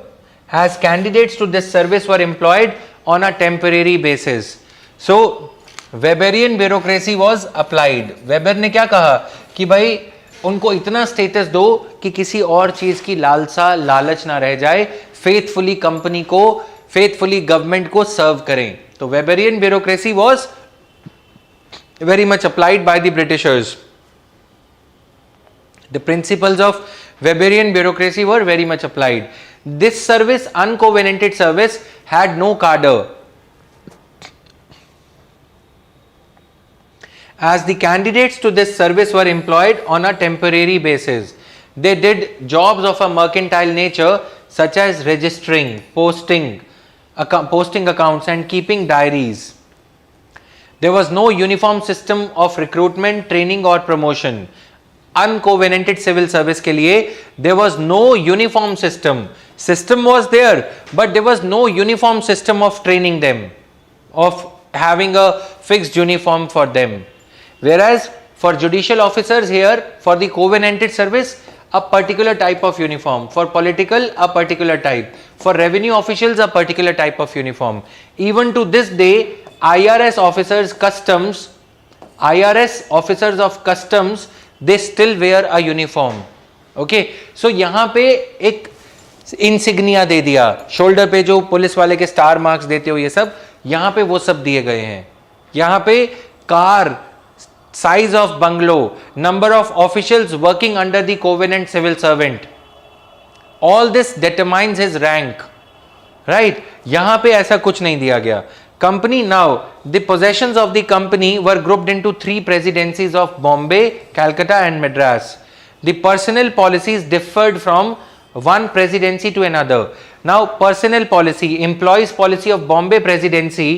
as candidates to this service were employed on a temporary basis. So Weberian bureaucracy was applied. Weber ने क्या कहा कि भाई उनको इतना status दो कि किसी और चीज की लालच ना रह जाए, फेथफुली कंपनी को, फेथफुली गवर्नमेंट को सर्व करें. तो Weberian bureaucracy was very much applied by the Britishers. The principles of Weberian bureaucracy were very much applied. This service, uncovenanted service, had no cadre, as the candidates to this service were employed on a temporary basis. They did jobs of a mercantile nature such as registering, posting accounts and keeping diaries. There was no uniform system of recruitment, training or promotion. Uncovenanted civil service के लिए there was no uniform system. System was there, but there was no uniform system of training them, of having a fixed uniform for them. Whereas For judicial officers here, for the covenanted service, a particular type of uniform. For political, a particular type. For revenue officials, a particular type of uniform. Even to this day, IRS officers of customs, they still wear a uniform. Okay, so यहाँ पे एक insignia दे दिया, shoulder पे जो police वाले के star marks देते हो, ये सब यहाँ पे वो सब दिए गए हैं. यहाँ पे car, size of bungalow, number of officials working under the covenant civil servant, all this determines his rank, right? यहाँ पे ऐसा कुछ नहीं दिया गया. Company now, the possessions of the company were grouped into 3 presidencies of Bombay, Calcutta and Madras. The personnel policies differed from one presidency to another. Now personnel policy, employees policy of Bombay presidency,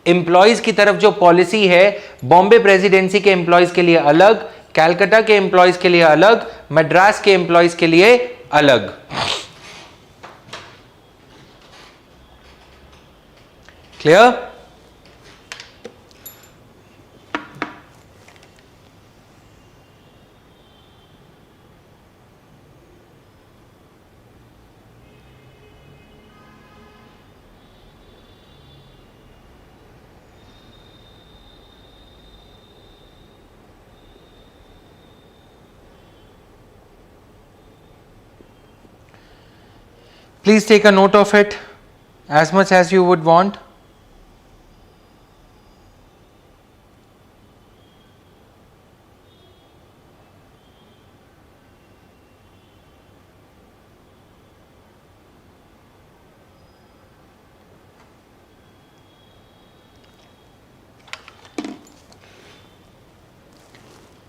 employees की तरफ जो policy है Bombay presidency के employees के लिए अलग, कैलकाटा के employees के लिए अलग, मद्रास के एम्प्लॉयज के लिए अलग. Clear? Please take a note of it as much as you would want.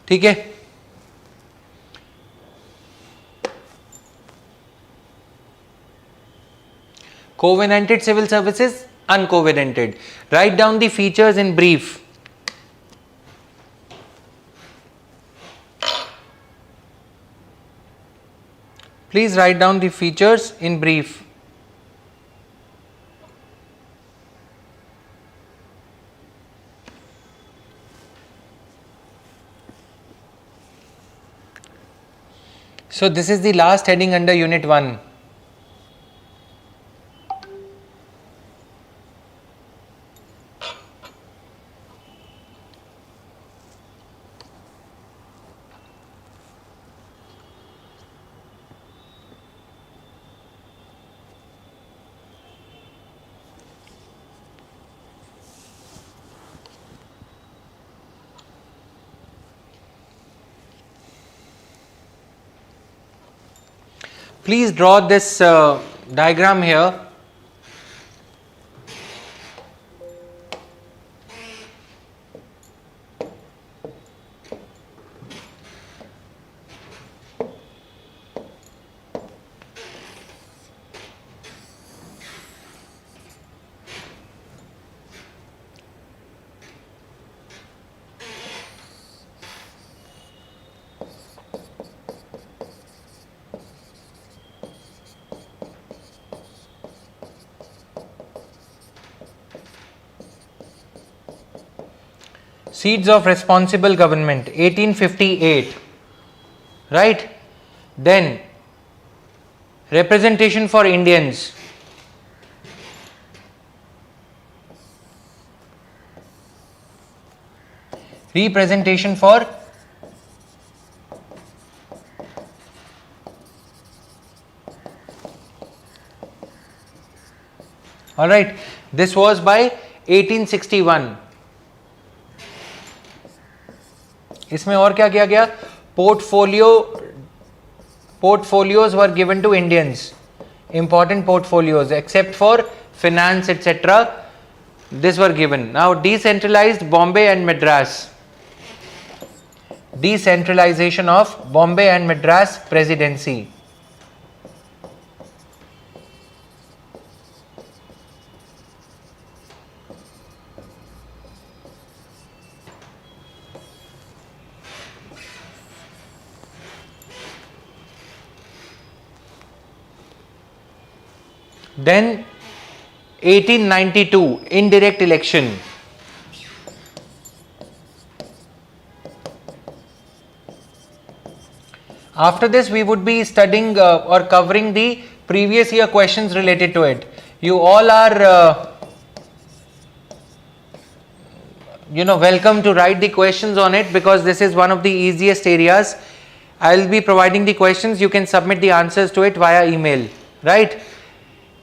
ठीक है. Covenanted civil services, uncovenanted. Write down the features in brief. Please write down the features in brief. So this is the last heading under Unit 1. Please draw this diagram here. Seeds of Responsible Government, 1858, right? Then Representation for Indians, Representation for all right, this was by 1861. इसमें और क्या किया गया? portfolios were given to Indians, important portfolios except for finance etc. This were given. Now decentralized Bombay and Madras, decentralization of Bombay and Madras presidency. Then 1892 indirect election. After this, we would be studying or covering the previous year questions related to it. You all are, welcome to write the questions on it, because this is one of the easiest areas. I will be providing the questions. You can submit the answers to it via email, right?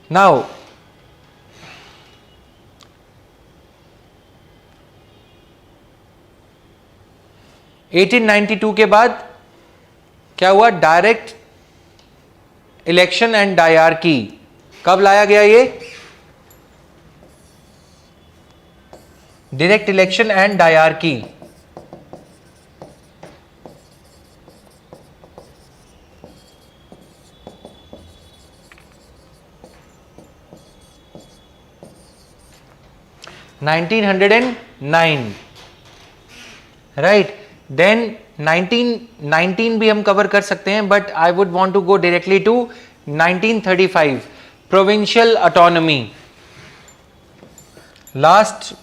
Now, (1892) के बाद क्या हुआ? Direct election and dyarchy. कब लाया गया ये? Direct election and dyarchy. (1909), right. Then 1919 भी हम कवर कर सकते हैं, but I would want to go directly to 1935, provincial autonomy. Last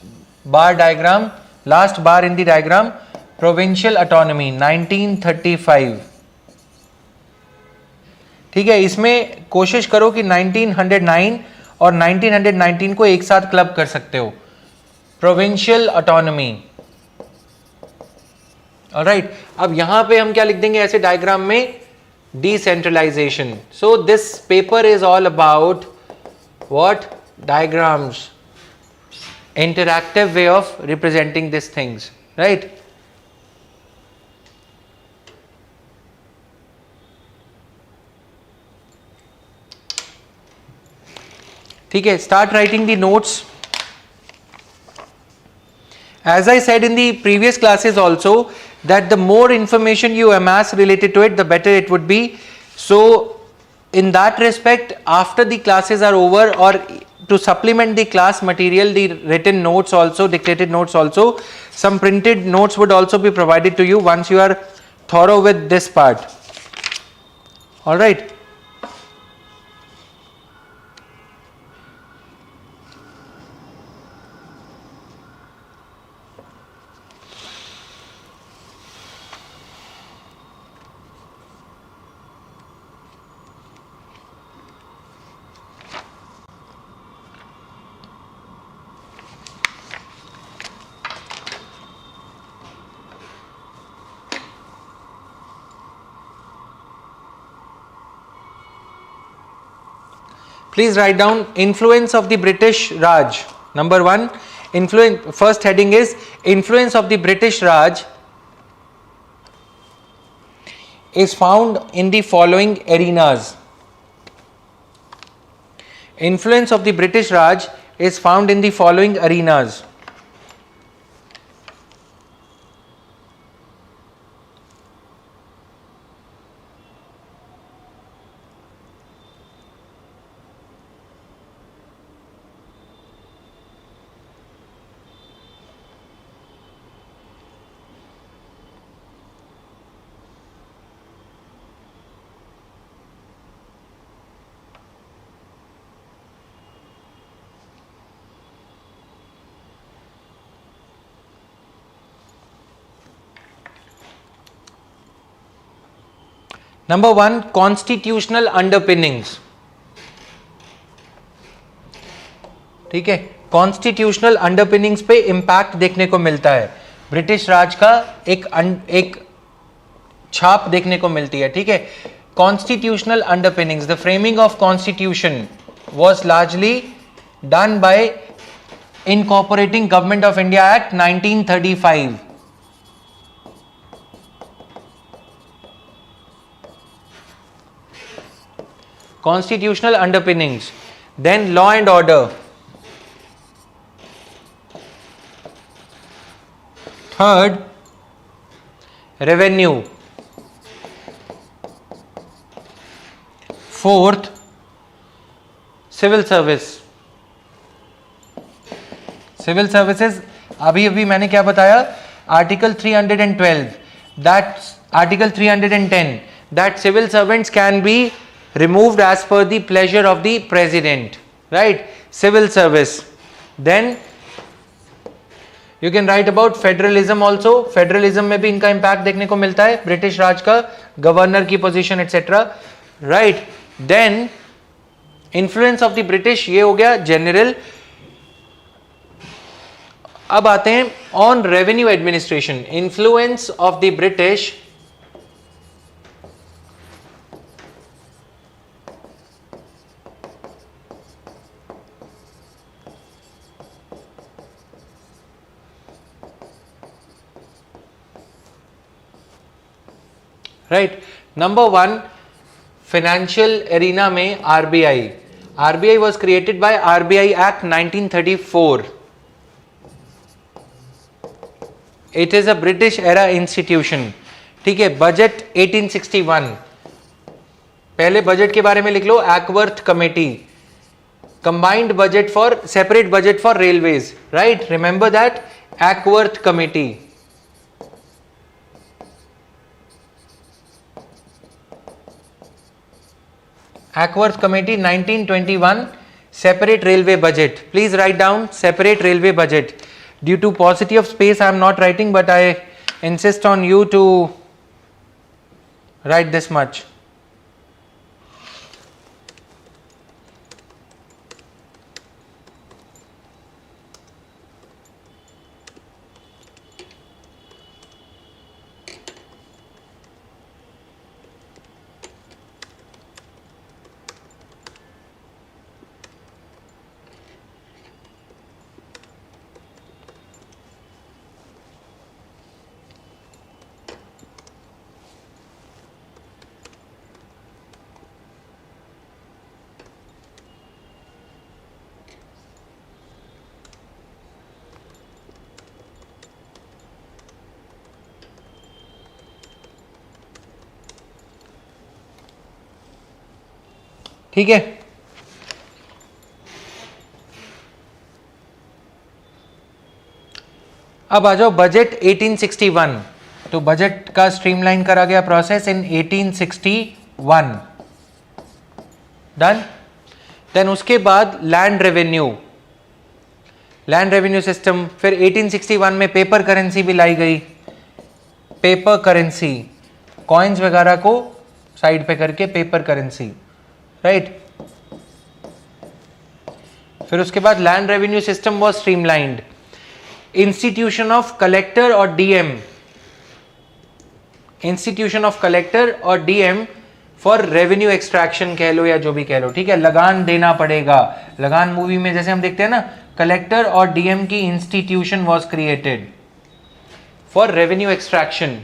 बार डायग्राम, लास्ट बार in the diagram, provincial autonomy 1935. ठीक है, इसमें कोशिश करो कि 1909 और 1919 को एक साथ क्लब कर सकते हो. Provincial autonomy. ऑलराइट, अब यहां पे हम क्या लिख देंगे ऐसे डायग्राम में? Decentralisation. So this paper is all about what? Diagrams, interactive way of representing this things, right. ठीक है, start writing the notes. As I said in the previous classes also, that the more information you amass related to it, the better it would be. So in that respect, after the classes are over, or to supplement the class material, the written notes also, dictated notes also, some printed notes would also be provided to you once you are thorough with this part. All right. Please write down influence of the British Raj. Number 1, influence. First heading is influence of the British Raj is found in the following arenas. Influence of the British Raj is found in the following arenas. Number 1, constitutional underpinnings. ठीक है, constitutional underpinnings पे impact देखने को मिलता है. British राज का एक छाप देखने को मिलती है. ठीक है, constitutional underpinnings. The framing of constitution was largely done by incorporating government of India act 1935. Constitutional underpinnings. Then law and order. Third, revenue. Fourth, civil service. Civil services, अभी मैंने क्या बताया? Article 312, that Article 310, that civil servants can be removed as per the pleasure of the president, right? Civil service. Then you can write about federalism also, federalism में भी इनका impact देखने को मिलता है, ब्रिटिश राज का, गवर्नर की position etcetera, right. Then influence of the British, ये हो गया जनरल। अब आते हैं on revenue administration, influence of the British right. Number 1 financial arena में RBI, RBI was created by RBI act 1934। It is a British era institution, ठीक है। Budget 1861, पहले बजट के बारे में लिख लो, Acworth Committee, combined budget for, separate budget for railways, right, remember that, Acworth Committee. Ackworth Committee 1921, separate railway budget. Please write down separate railway budget. Due to paucity of space, I am not writing, but I insist on you to write this much. ठीक है। अब आ जाओ budget 1861। तो budget का streamline करा गया process in 1861, done. Then उसके बाद land revenue, land revenue system, फिर 1861 में पेपर करेंसी भी लाई गई, पेपर करेंसी, कॉइन्स वगैरह को साइड पे करके पेपर करेंसी, राइट। फिर उसके बाद land revenue system was streamlined, institution of collector और डीएम, इंस्टीट्यूशन ऑफ कलेक्टर और डीएम फॉर रेवेन्यू एक्सट्रैक्शन कह लो या जो भी कह लो, ठीक है। लगान देना पड़ेगा, लगान मूवी में जैसे हम देखते हैं ना, कलेक्टर और डीएम की institution was created for revenue extraction.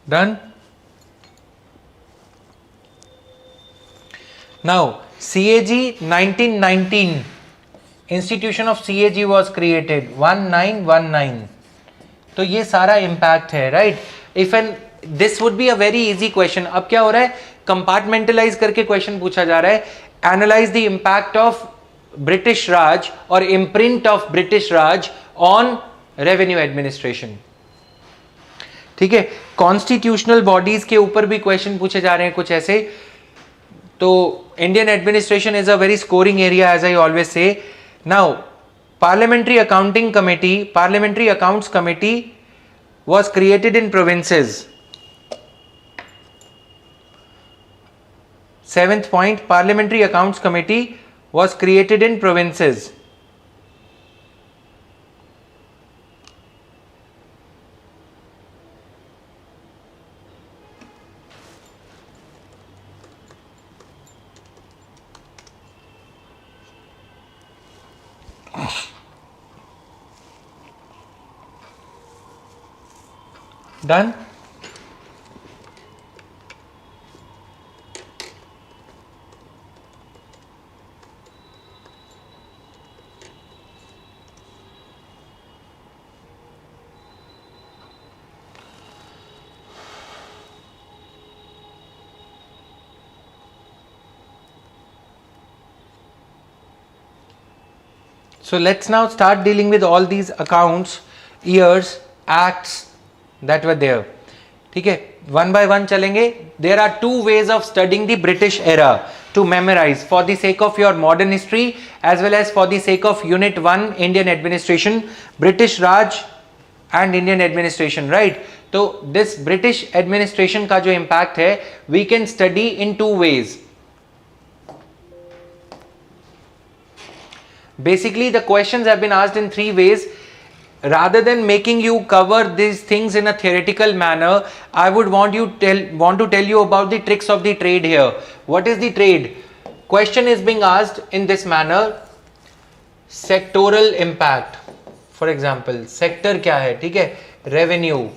Done? Now, CAG 1919, institution of CAG was created 1919। तो ये सारा इम्पैक्ट है, right. If an this would be a very easy question. अब क्या हो रहा है, कंपार्टमेंटलाइज करके क्वेश्चन पूछा जा रहा है, analyse the impact of British Raj और imprint of British Raj on revenue administration, ठीक है। कॉन्स्टिट्यूशनल बॉडीज के ऊपर भी क्वेश्चन पूछे जा रहे हैं कुछ ऐसे। तो Indian administration is a very scoring area, as I always say. Now parliamentary accounting committee, parliamentary accounts committee was created in provinces। 7th point, parliamentary accounts committee was created in provinces। Done? So let's now start dealing with all these accounts, years, acts that were there. ठीक है, one by one चलेंगे. There are two ways of studying the British era to memorize for the sake of your modern history as well as for the sake of Unit 1 Indian administration, British Raj and Indian administration, right? तो this British administration का जो impact है, we can study in two ways. Basically, the questions have been asked in three ways. Rather than making you cover these things in a theoretical manner, I would want to tell you about the tricks of the trade here. What is the trade? Question is being asked in this manner. Sectoral impact. For example, sector क्या है? ठीक है? Revenue,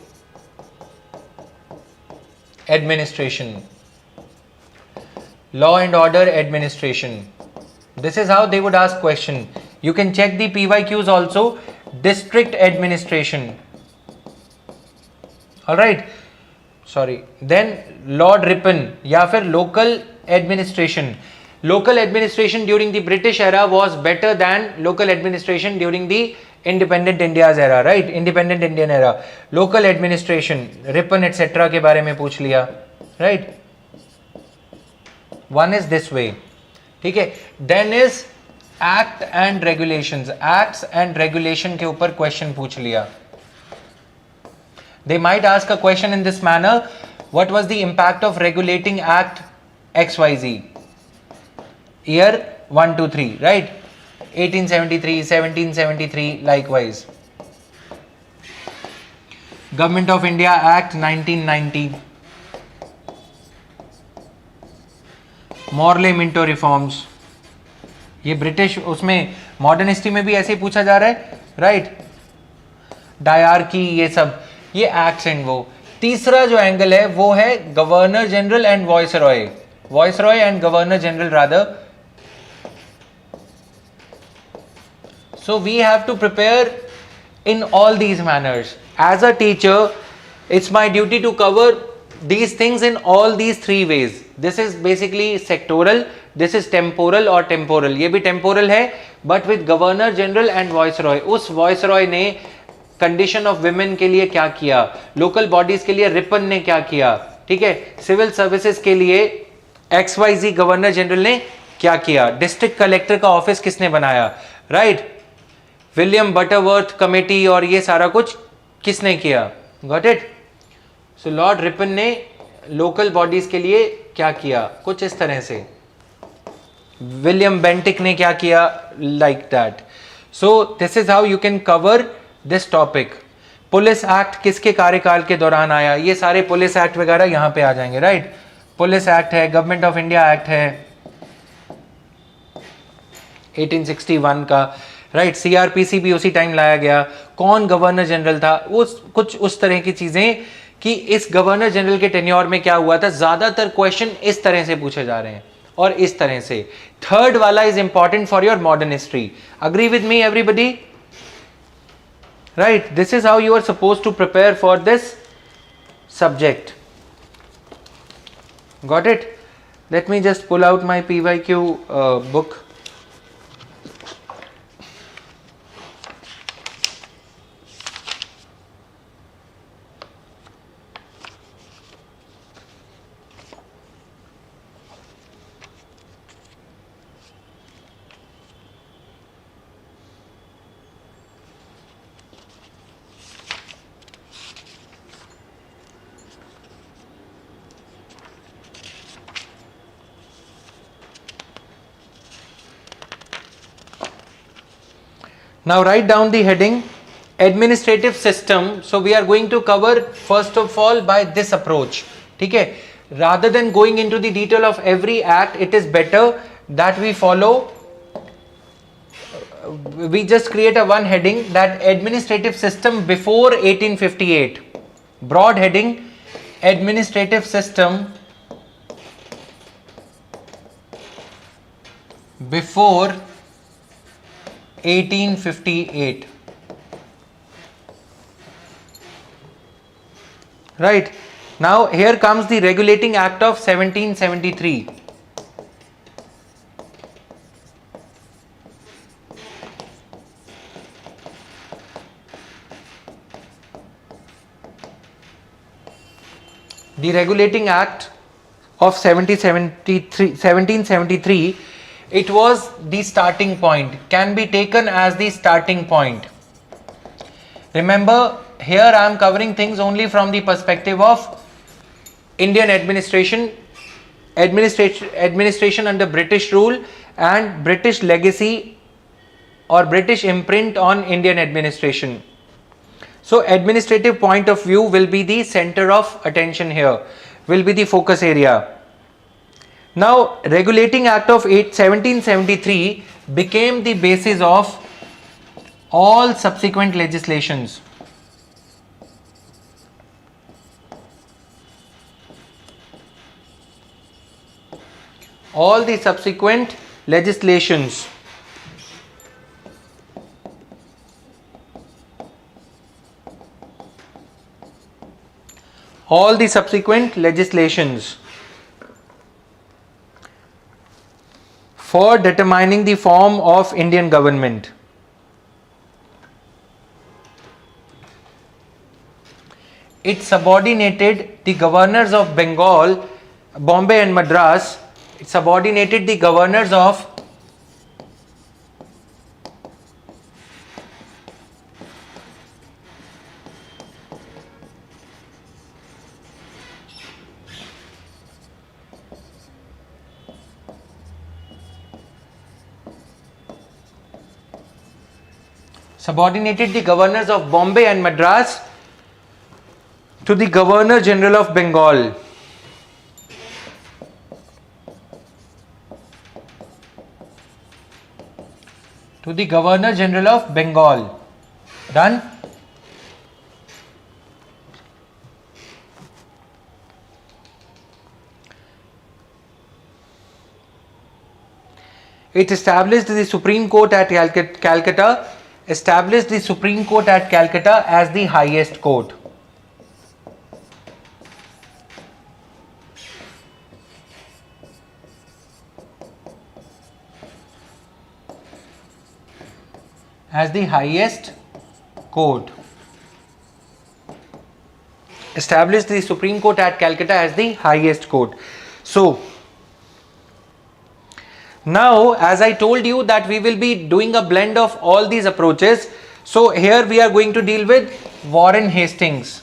administration, law and order administration. This is how they would ask question. You can check the PYQs also. District administration. All right. Sorry. Then Lord Ripon या फिर local administration. Local administration during the British era was better than local administration during the independent India's era, right? Independent Indian era. Local administration, Ripon etc. के बारे में पूछ लिया, right? One is this way. ठीक है. Then is act and regulations. Acts and regulation के ऊपर question पूछ लिया. They might ask a question in this manner. What was the impact of regulating Act XYZ? Year 1, 2, 3, right? 1873, 1773, likewise. Government of India Act 1990. Morley Minto reforms. ये British, उसमें modern history में भी ऐसे ही पूछा जा रहा है, राइट? डायरकी, ये सब, ये एक्ट्स एंड वो. तीसरा जो एंगल है वो है governor general and viceroy and governor general rather. So we have to prepare in all these manners. As a teacher, it's my duty to cover these things in all these three ways. This is basically sectoral, this is temporal और temporal. ये भी temporal है, but with governor general and viceroy. उस viceroy ने condition of women के लिए क्या किया, local bodies के लिए रिपन ने क्या किया, ठीक है, civil services के लिए XYZ गवर्नर जनरल ने क्या किया, डिस्ट्रिक्ट कलेक्टर का ऑफिस किसने बनाया, राइट? विलियम बटरवर्थ कमेटी और ये सारा कुछ किसने किया, got it? So Lord Ripon ने लोकल बॉडीज के लिए क्या किया, कुछ इस तरह से. विलियम बेंटिक ने क्या किया, like that. So this is how you can cover this topic. Police act किसके कार्यकाल के दौरान आया, ये सारे पुलिस एक्ट वगैरह यहाँ पे आ जाएंगे, राइट? पुलिस एक्ट है, गवर्नमेंट ऑफ इंडिया एक्ट है 1861 का, राइट? सीआरपीसी भी उसी टाइम लाया गया. कौन गवर्नर जनरल था, उस कुछ उस तरह की चीजें कि इस गवर्नर जनरल के टेन्योर में क्या हुआ था. ज्यादातर क्वेश्चन इस तरह से पूछे जा रहे हैं और इस तरह से. थर्ड वाला is important for your modern history. Agree with me everybody, right? This is how you are suppose to prepare for this subject. Got it? Let me just pull out my PYQ book. Now write down the heading administrative system. So we are going to cover first of all by this approach. ठीक है? Rather than going into the detail of every act, it is better that we follow. We just create a one heading that administrative system before 1858. broad heading administrative system before 1858. Right. Now here comes the Regulating Act of 1773. The Regulating Act of 1773, it was the starting point, can be taken as the starting point. Remember, here I am covering things only from the perspective of Indian administration under British rule and British legacy or British imprint on Indian administration. So administrative point of view will be the center of attention here, will be the focus area. Now Regulating Act of 1773 became the basis of all subsequent legislations. All the subsequent legislations. All the subsequent legislations for determining the form of Indian government. It subordinated the governors of Bengal, Bombay and Madras. It subordinated the governors of Bombay and Madras to the Governor General of Bengal. To the Governor General of Bengal. Done? It established the Supreme Court at Calcutta. Established the Supreme Court at Calcutta as the highest court. As the highest court. Established the Supreme Court at Calcutta as the highest court. So, now as I told you that we will be doing a blend of all these approaches. So here we are going to deal with Warren Hastings.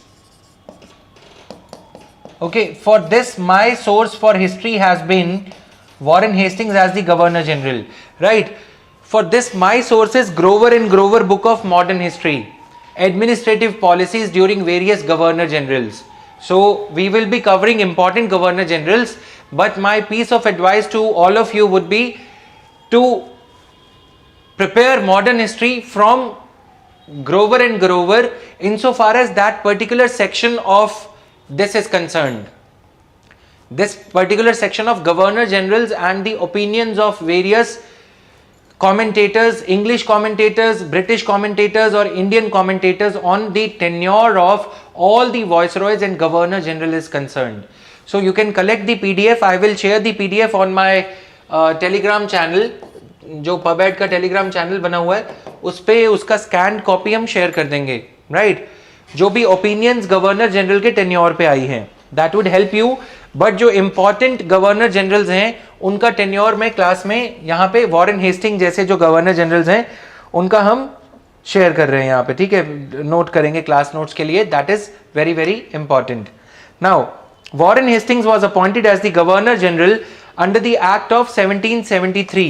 Okay, for this my source for history has been Warren Hastings as the Governor General, right? For this my source is Grover and Grover Book of Modern History, Administrative Policies during various Governor Generals. So we will be covering important Governor Generals, but my piece of advice to all of you would be to prepare modern history from Grover and Grover insofar as that particular section of this is concerned. This particular section of Governor Generals and the opinions of various commentators, English commentators, British commentators or Indian commentators on the tenure of all the Viceroys and Governor General is concerned. So you can collect the PDF. I will share the PDF on my Telegram channel. जो पबएड का Telegram channel बना हुआ है उस पे उसका scan copy हम share कर देंगे, राइट? जो भी ओपिनियंस गवर्नर जनरल के टेन्योर पे आई हैं, that would help you. But जो इंपॉर्टेंट गवर्नर जनरल्स हैं उनका टेन्योर में क्लास में यहाँ पे वॉरेन हेस्टिंग जैसे जो गवर्नर जनरल्स हैं उनका हम शेयर कर रहे हैं यहाँ पे, ठीक है? नोट करेंगे क्लास नोट्स के लिए. That is very very important. Now Warren Hastings was appointed as the Governor General under the Act of 1773.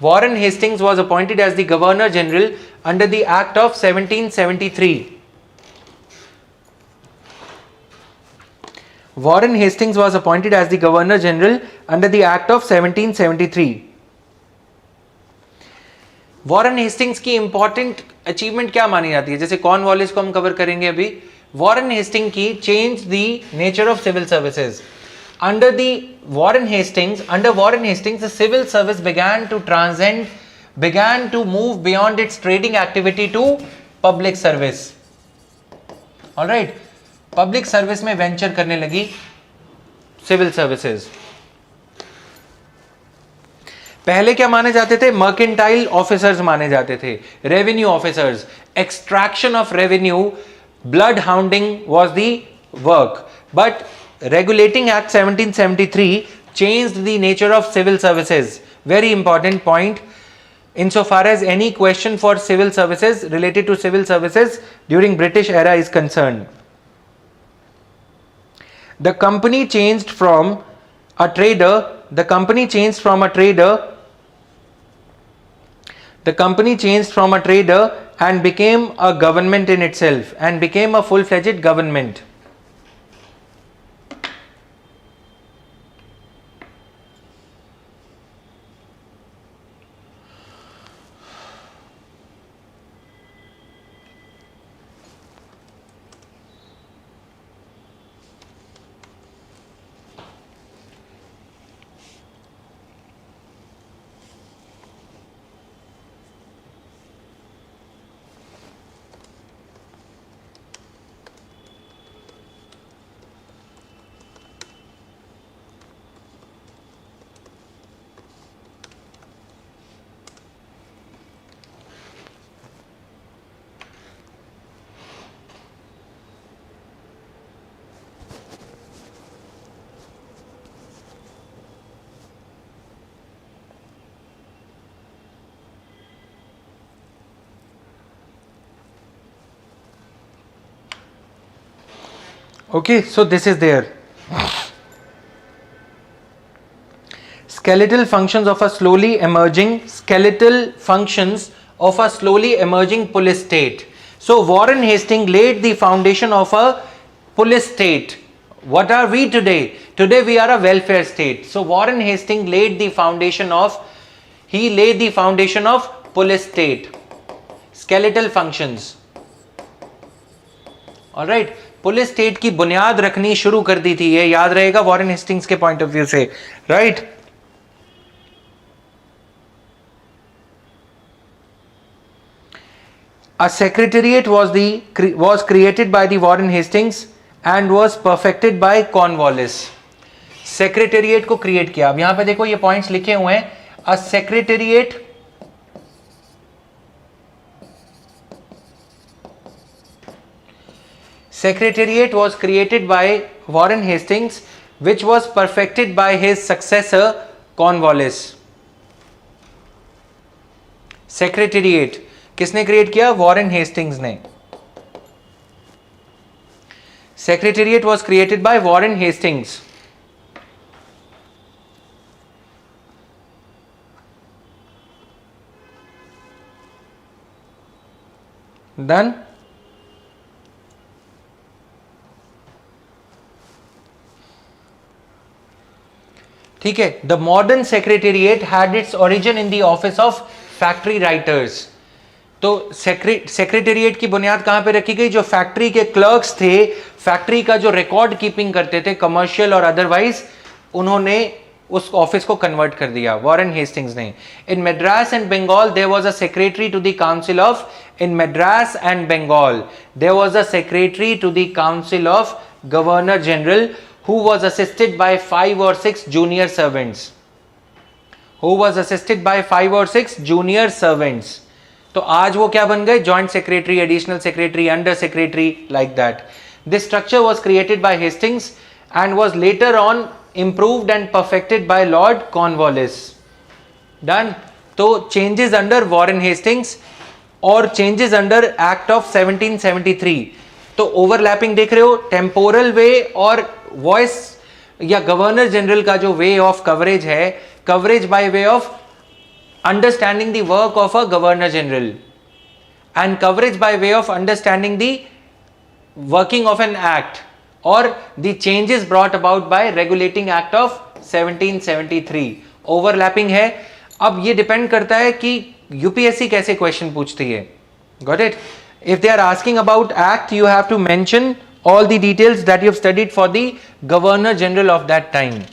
Warren Hastings was appointed as the Governor General under the Act of 1773. Warren Hastings was appointed as the Governor General under the Act of 1773. Warren Hastings की important achievement क्या मानी जाती है? जैसे Cornwallis को हम cover करेंगे अभी. वॉरेन हेस्टिंग की change the nature of civil services. Under Warren Hastings, the civil service began to move beyond its trading activity to public service. All right, public service में venture करने लगी civil services. पहले क्या माने जाते थे? Mercantile officers माने जाते थे, revenue officers. Extraction of revenue, blood hounding was the work. But Regulating Act 1773 changed the nature of civil services. Very important point. Insofar as any question for civil services related to civil services during British era is concerned, the company changed from a trader. The company changed from a trader and became a government in itself, and became a full-fledged government. Okay, so this is there. Skeletal functions of a slowly emerging police state. So Warren Hastings laid the foundation of a police state. What are we today? Today we are a welfare state. So Warren Hastings laid the foundation of police state. Skeletal functions. All right. Police state की बुनियाद रखनी शुरू कर दी थी. ये याद रहेगा Warren Hastings के पॉइंट ऑफ व्यू से, right. A secretariat was created by the Warren Hastings and was perfected by Cornwallis. Secretariat को क्रिएट किया. अब यहां पे देखो ये पॉइंट्स लिखे हुए हैं. A secretariat was created by Warren Hastings, which was perfected by his successor Cornwallis. Secretariat किसने क्रिएट किया? वॉरेन हेस्टिंग्स ने. Secretariat was created by Warren Hastings. Done. ठीक है. The modern secretariat had its origin in the office of factory writers. तो secretariat की बुनियाद कहां पे रखी गई? जो फैक्ट्री के क्लर्क्स थे, फैक्ट्री का जो रिकॉर्ड कीपिंग करते थे कमर्शियल और अदरवाइज, उन्होंने उस ऑफिस को कन्वर्ट कर दिया वॉरेन हेस्टिंग्स ने. In Madras and Bengal there was a secretary to the council of governor general who was assisted by 5 or 6 junior servants. तो आज वो क्या बन गए? Joint secretary, additional secretary, under secretary, like that. This structure was created by Hastings and was later on improved and perfected by Lord Cornwallis. Done. तो changes under Warren Hastings और changes under act of 1773. तो overlapping देख रहे हो. Temporal वे और voice या governor general का जो वे ऑफ कवरेज है, coverage by way of understanding the work of a governor general and coverage by way of understanding the working of an act और the changes brought about by regulating act of 1773. Overlapping है. अब ये depend करता है कि UPSC कैसे question पूछती है. Got it. If they are asking about act, you have to mention all the details that you have studied for the Governor General of that time.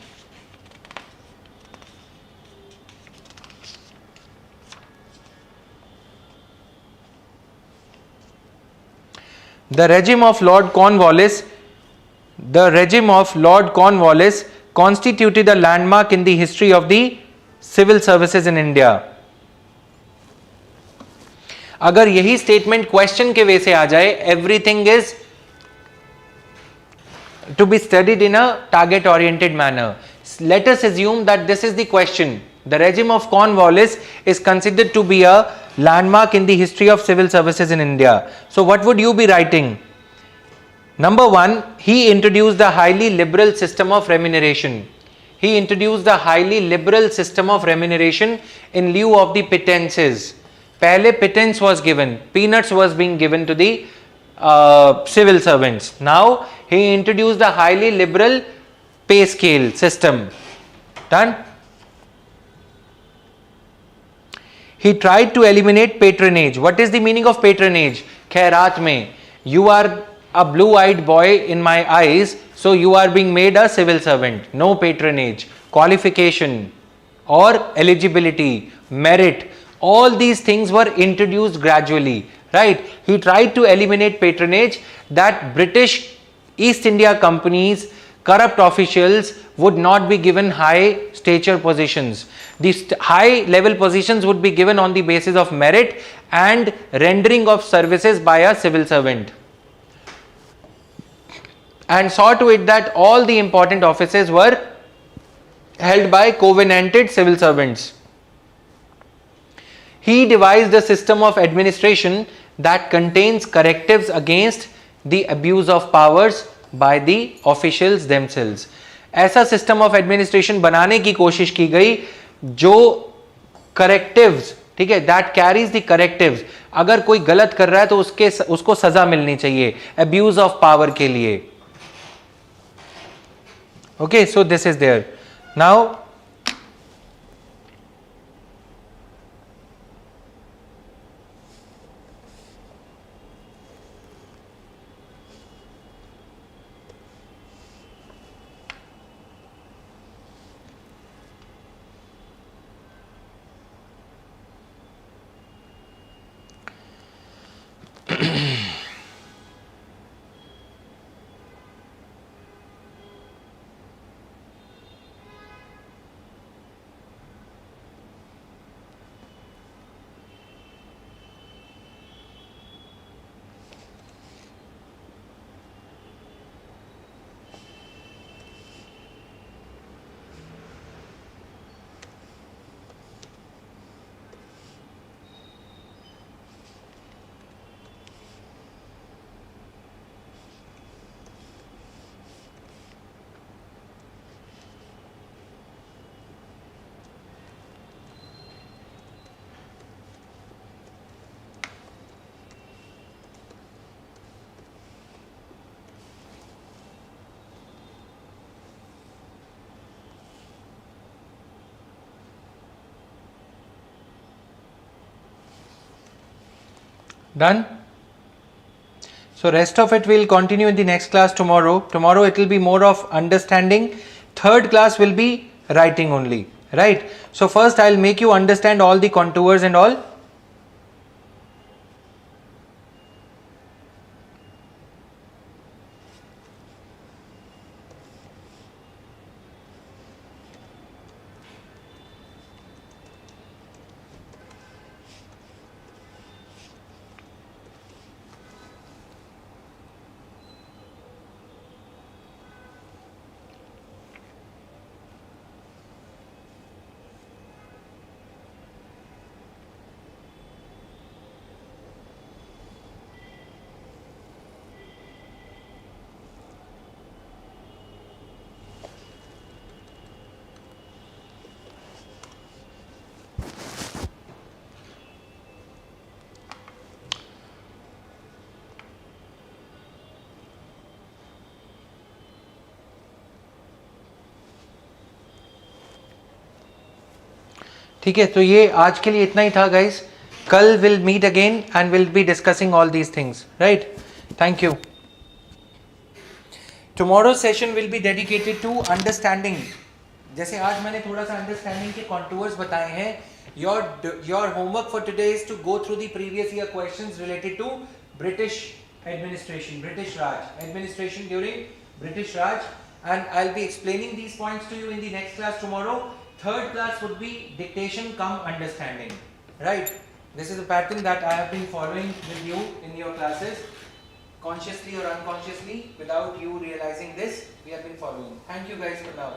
The regime of Lord Cornwallis constituted a landmark in the history of the civil services in India. अगर यही statement question के वे से आ जाए, everything is to be studied in a target oriented manner. Let us assume that this is the question. The regime of Cornwallis is considered to be a landmark in the history of civil services in India. So what would you be writing? Number one, he introduced the highly liberal system of remuneration. He introduced the highly liberal system of remuneration in lieu of the pittances. Pehle pittance was given, peanuts was being given to the civil servants. Now he introduced the highly liberal pay scale system. Done. He tried to eliminate patronage. What is the meaning of patronage? Khairat mein, you are a blue-eyed boy in my eyes, so you are being made a civil servant. No patronage. Qualification or eligibility, merit, all these things were introduced gradually. Right? He tried to eliminate patronage, that British East India companies, corrupt officials would not be given high stature positions. These high level positions would be given on the basis of merit and rendering of services by a civil servant. And saw to it that all the important offices were held by covenanted civil servants. He devised a system of administration that contains correctives against the abuse of powers by the officials themselves. ऐसा system of administration बनाने की कोशिश की गई जो करेक्टिव्स, ठीक है, that carries the करेक्टिव्स. अगर कोई गलत कर रहा है तो उसको सजा मिलनी चाहिए अब्यूज ऑफ पावर के लिए. Okay, so this is there. Now done. So rest of it will continue in the next class tomorrow. Tomorrow it will be more of understanding. Third class will be writing only, right? So first I'll make you understand all the contours and all. ठीक है, तो ये आज के लिए इतना ही था guys. Kal we'll meet again and we'll be discussing all these things, right? Thank you. Tomorrow's session will be dedicated to understanding. जैसे आज मैंने थोड़ा सा understanding के contours बताए हैं. Your homework for today is to go through the previous year questions related to British administration, British Raj, administration during British Raj, and I'll be explaining these points to you in the next class tomorrow. Third class would be dictation cum understanding, right? This is a pattern that I have been following with you in your classes, consciously or unconsciously, without you realizing this, we have been following. Thank you guys for now.